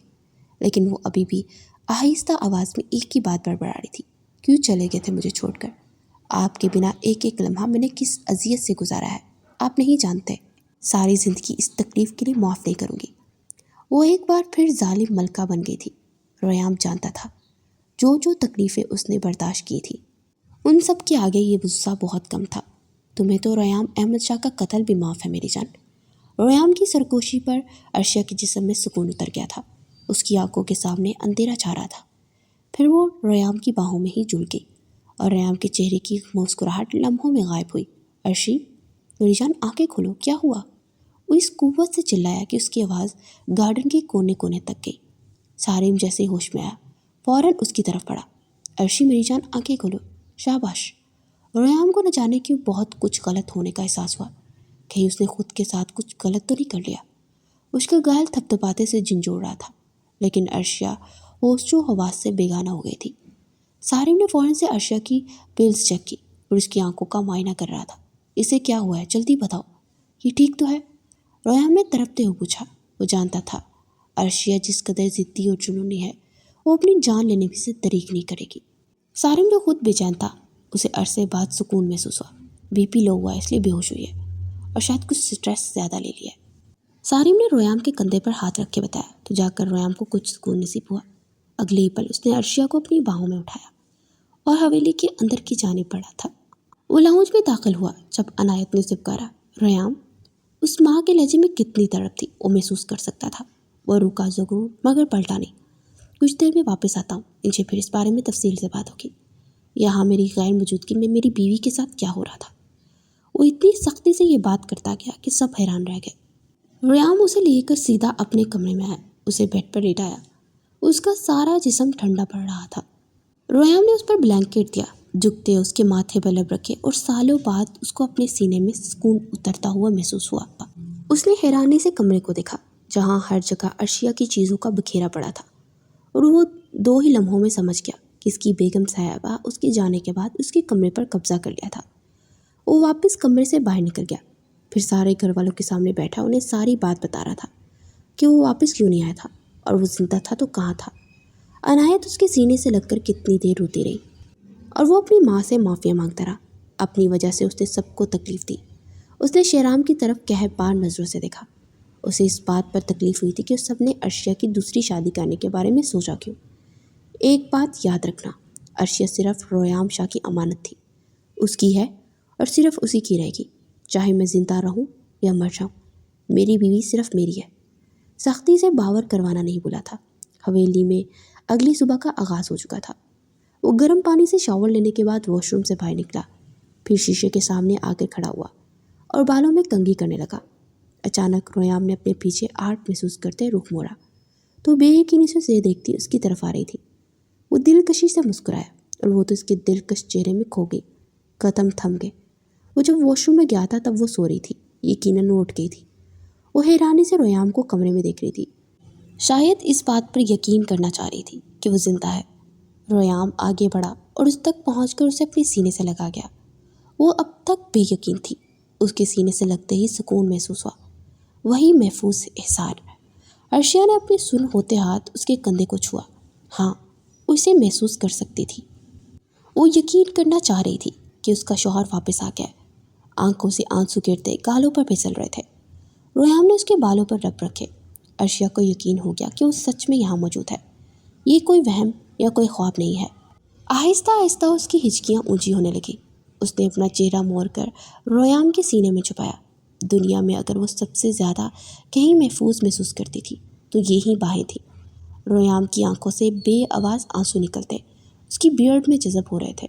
لیکن وہ ابھی بھی آہستہ آواز میں ایک ہی بات بڑبڑا رہی تھی، کیوں چلے گئے تھے مجھے چھوڑ کر؟ آپ کے بنا ایک ایک لمحہ میں نے کس اذیت سے گزارا ہے آپ نہیں جانتے۔ ساری زندگی اس تکلیف کے لیے معاف نہیں کروں گی۔ وہ ایک بار پھر ظالم ملکہ بن گئی تھی۔ ریام جانتا تھا جو تکلیفیں اس نے برداشت کی تھی ان سب کے آگے یہ غصہ بہت کم تھا۔ تمہیں تو ریام احمد شاہ کا قتل بھی معاف ہے میری جان۔ ریام کی سرگوشی پر عرشیہ کے جسم میں سکون اتر گیا تھا۔ اس کی آنکھوں کے سامنے اندھیرا چھا رہا تھا۔ پھر وہ ریام کی باہوں میں ہی جھول گئی اور ریام کے چہرے کی مسکراہٹ لمحوں میں غائب ہوئی۔ عرشی، میری جان آنکھیں کھولو، کیا ہوا؟ وہ اس قوت سے چلایا کہ اس کی آواز گارڈن کے کونے کونے تک گئی۔ سارم جیسے ہوش میں آیا فوراً اس کی طرف پڑا۔ عرشی میری جان آنکھیں کھولو، شاباش۔ ریام کو نہ جانے کیوں بہت کچھ غلط ہونے کا احساس ہوا۔ کہیں اس نے خود کے ساتھ کچھ غلط تو نہیں کر لیا۔ اس کا گال تھپتھپاتے سے جھنجھوڑ رہا تھا، لیکن عرشیہ ہوش و حواس سے بیگانہ ہو گئی تھی۔ سارم نے فوراً سے عرشیہ کی پلس چیک کی اور اس کی آنکھوں کا معائنہ کر رہا تھا۔ اسے کیا ہوا ہے؟ جلدی بتاؤ، یہ ٹھیک تو ہے؟ ریام نے تڑپتے ہوئے پوچھا۔ وہ جانتا تھا عرشیہ جس قدر ضدی اور جنونی ہے وہ اپنی جان لینے بھی سے دریغ نہیں کرے گی۔ سارم جو خود بے چین تھا اسے عرصے بعد سکون محسوس ہوا۔ بی پی لو ہوا ہے اس لیے بے ہوش ہوئی ہے اور شاید کچھ سٹریس زیادہ لے لیا ہے۔ سارم نے ریام کے کندھے پر ہاتھ رکھ کے بتایا تو جا کر ریام کو کچھ سکون نصیب ہوا۔ اگلے ہی پل اس نے عرشیہ کو اپنی باہوں میں اٹھایا اور حویلی کے اندر کی جانب بڑھا تھا۔ وہ لاؤنج میں داخل ہوا جب عنایت نے اسے پکارا۔ ریام، اس ماں کے لہجے میں کتنی تڑپ تھی وہ محسوس کر سکتا تھا۔ وہ رکا ضرور مگر پلٹا نہیں۔ کچھ دیر میں واپس آتا ہوں، انجھے پھر اس بارے میں تفصیل سے بات ہوگی۔ یہاں میری غیر موجودگی میں میری بیوی کے ساتھ کیا ہو رہا تھا؟ وہ اتنی سختی سے یہ بات کرتا گیا کہ سب حیران رہ گئے۔ ریام اسے لے کر سیدھا اپنے کمرے میں آیا، اسے بیڈ پر لیٹایا۔ اس کا سارا جسم ٹھنڈا پڑ رہا تھا۔ ریام نے اس پر بلینکٹ دیا، جھکتے اس کے ماتھے پر لب رکھے اور سالوں بعد اس کو اپنے سینے میں سکون اترتا ہوا محسوس ہوا۔ اس نے حیرانی سے کمرے کو دیکھا جہاں ہر جگہ عرشیہ کی چیزوں کا بکھیرا پڑا تھا، اور وہ 2 ہی لمحوں میں سمجھ گیا کہ اس کی بیگم صاحبہ اس کے جانے کے بعد اس کے کمرے پر قبضہ کر لیا تھا۔ وہ واپس کمرے سے باہر نکل گیا، پھر سارے گھر والوں کے سامنے بیٹھا انہیں ساری بات بتا رہا تھا کہ وہ واپس کیوں نہیں آیا تھا اور وہ زندہ تھا تو کہاں تھا۔ عنایت اس کے سینے سے لگ کر کتنی دیر روتی رہی اور وہ اپنی ماں سے معافی مانگتا رہا۔ اپنی وجہ سے اس نے سب کو تکلیف دی۔ اس نے شہرام کی طرف کہربار نظروں سے دیکھا۔ اسے اس بات پر تکلیف ہوئی تھی کہ سب نے عرشیہ کی دوسری شادی کرنے کے بارے میں سوچا کیوں۔ ایک بات یاد رکھنا، عرشیہ صرف ریام شاہ کی امانت تھی، اس کی ہے اور صرف اسی کی رہے گی، چاہے میں زندہ رہوں یا مر جاؤں۔ میری بیوی صرف میری ہے۔ سختی سے باور کروانا نہیں بولا تھا۔ حویلی میں اگلی صبح کا آغاز ہو چکا تھا۔ وہ گرم پانی سے شاور لینے کے بعد واش روم سے باہر نکلا، پھر شیشے کے سامنے آ کر کھڑا ہوا اور بالوں میں کنگھی کرنے لگا۔ اچانک ریام نے اپنے پیچھے آہٹ محسوس کرتے رخ موڑا تو بے یقینی سے اسے دیکھتی اس کی طرف آ رہی تھی۔ وہ دلکشی سے مسکرایا اور وہ تو اس کے دلکش چہرے میں کھو گئی۔ قدم تھم گئے۔ وہ جب واش روم میں گیا تھا تب وہ سو رہی تھی، یقیناً وہ اٹھ گئی تھی۔ وہ حیرانی سے ریام کو کمرے میں دیکھ رہی تھی، شاید اس بات پر یقین کرنا چاہ رہی تھی کہ وہ زندہ ہے۔ ریام آگے بڑھا اور اس تک پہنچ کر اسے اپنے سینے سے لگا گیا۔ وہ اب تک بے یقین تھی۔ اس کے سینے سے لگتے ہی سکون محسوس ہوا، وہی محفوظ احساس۔ عرشیہ نے اپنے سن ہوتے ہاتھ اس کے کندھے کو چھوا۔ ہاں، وہ اسے محسوس کر سکتی تھی۔ وہ یقین کرنا چاہ رہی تھی کہ اس کا شوہر واپس آ گیا ہے۔ آنکھوں سے آنسو گرتے گالوں پر پھسل رہے تھے۔ ریام نے اس کے بالوں پر رب رکھے۔ عرشیہ کو یقین ہو گیا کہ وہ سچ میں یہاں موجود ہے، یہ کوئی وہم یا کوئی خواب نہیں ہے۔ آہستہ آہستہ اس کی ہچکیاں اونچی ہونے لگیں۔ اس نے اپنا چہرہ موڑ کر ریام کے سینے میں چھپایا۔ دنیا میں اگر وہ سب سے زیادہ کہیں محفوظ محسوس کرتی تھی تو یہی باہیں تھیں۔ ریام کی آنکھوں سے بے آواز آنسو نکلتے اس کی بیئرڈ میں جذب ہو رہے تھے۔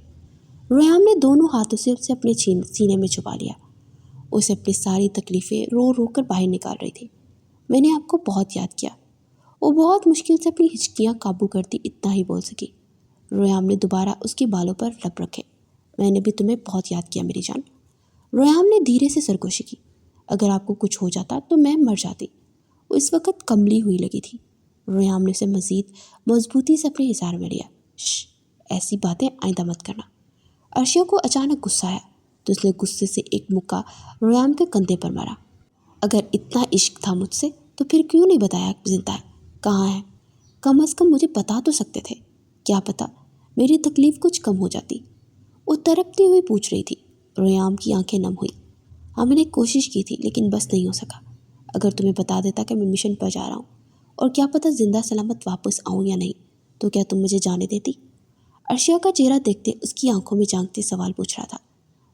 ریام نے دونوں ہاتھوں سے اسے اپنے سینے میں چھپا لیا۔ اسے اپنی ساری تکلیفیں رو رو کر باہر نکال رہی تھی۔ میں نے آپ کو بہت یاد کیا۔ وہ بہت مشکل سے اپنی ہچکیاں قابو کرتی اتنا ہی بول سکی۔ ریام نے دوبارہ اس کے بالوں پر لب رکھے۔ میں نے بھی تمہیں بہت یاد کیا میری جان۔ ریام نے دھیرے سے سرگوشی کی۔ اگر آپ کو کچھ ہو جاتا تو میں مر جاتی۔ وہ اس وقت کملی ہوئی لگی تھی۔ ریام نے اسے مزید مضبوطی سے اپنے حصار میں لیا۔ شش، ایسی باتیں آئندہ مت کرنا۔ عرشیہ کو اچانک غصہ آیا تو اس نے غصے سے ایک مکہ ریام کے کندھے پر مارا۔ اگر اتنا عشق تھا مجھ سے تو پھر کیوں نہیں بتایا زندہ ہے، کہاں ہے؟ کم از کم مجھے بتا تو سکتے تھے۔ کیا پتا میری تکلیف کچھ کم ہو جاتی۔ وہ تڑپتی ہوئی پوچھ رہی تھی۔ ریام کی آنکھیں نم ہوئی۔ ہاں میں نے کوشش کی تھی لیکن بس نہیں ہو سکا۔ اگر تمہیں بتا دیتا کہ میں مشن پر جا رہا ہوں اور کیا پتہ زندہ سلامت واپس آؤں یا نہیں، تو کیا تم مجھے جانے دیتی؟ عرشیہ کا چہرہ دیکھتے اس کی آنکھوں میں جھانکتے سوال پوچھ رہا تھا،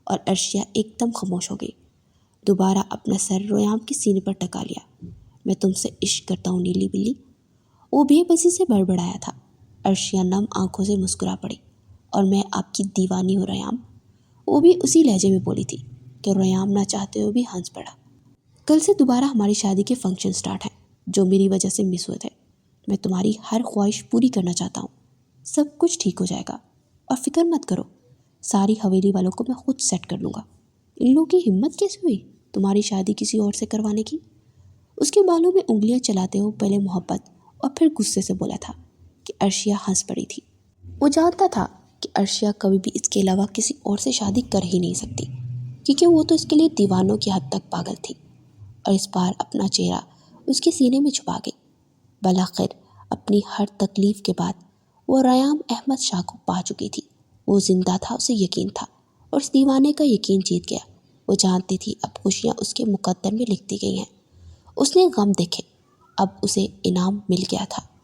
اور عرشیہ ایک دم خاموش ہو گئی۔ دوبارہ اپنا سر ریام کے سینے پر ٹکا لیا۔ میں تم سے عشق کرتا ہوں نیلی بلی، وہ بے بسی سے بڑبڑایا تھا۔ عرشیہ نم آنکھوں سے مسکرا پڑی۔ اور میں آپ کی دیوانی ہوں ریام، وہ بھی اسی لہجے میں بولی تھی کہ ریام نہ چاہتے ہوئے بھی ہنس پڑا۔ کل سے دوبارہ ہماری شادی کے فنکشن سٹارٹ ہیں جو میری وجہ سے مس ہوئے تھے۔ میں تمہاری ہر خواہش پوری کرنا چاہتا ہوں۔ سب کچھ ٹھیک ہو جائے گا اور فکر مت کرو، ساری حویلی والوں کو میں خود سیٹ کر لوں گا۔ ان لوگوں کی ہمت کیسے ہوئی تمہاری شادی کسی اور سے کروانے کی؟ اس کے بالوں میں انگلیاں چلاتے ہوئے پہلے محبت اور پھر غصے سے بولا تھا کہ عرشیہ ہنس پڑی تھی۔ وہ جانتا تھا کہ عرشیہ کبھی بھی اس کے علاوہ کسی اور سے شادی کر ہی نہیں سکتی، کیونکہ وہ تو اس کے لیے دیوانوں کی حد تک پاگل تھی۔ اور اس بار اپنا چہرہ اس کے سینے میں چھپا گئی۔ بالآخر اپنی ہر تکلیف کے بعد وہ ریام احمد شاہ کو پا چکی تھی۔ وہ زندہ تھا، اسے یقین تھا، اور اس دیوانے کا یقین جیت گیا۔ وہ جانتی تھی اب خوشیاں اس کے مقدر میں لکھ دی گئی ہیں۔ اس نے غم دیکھے، اب اسے انعام مل گیا تھا۔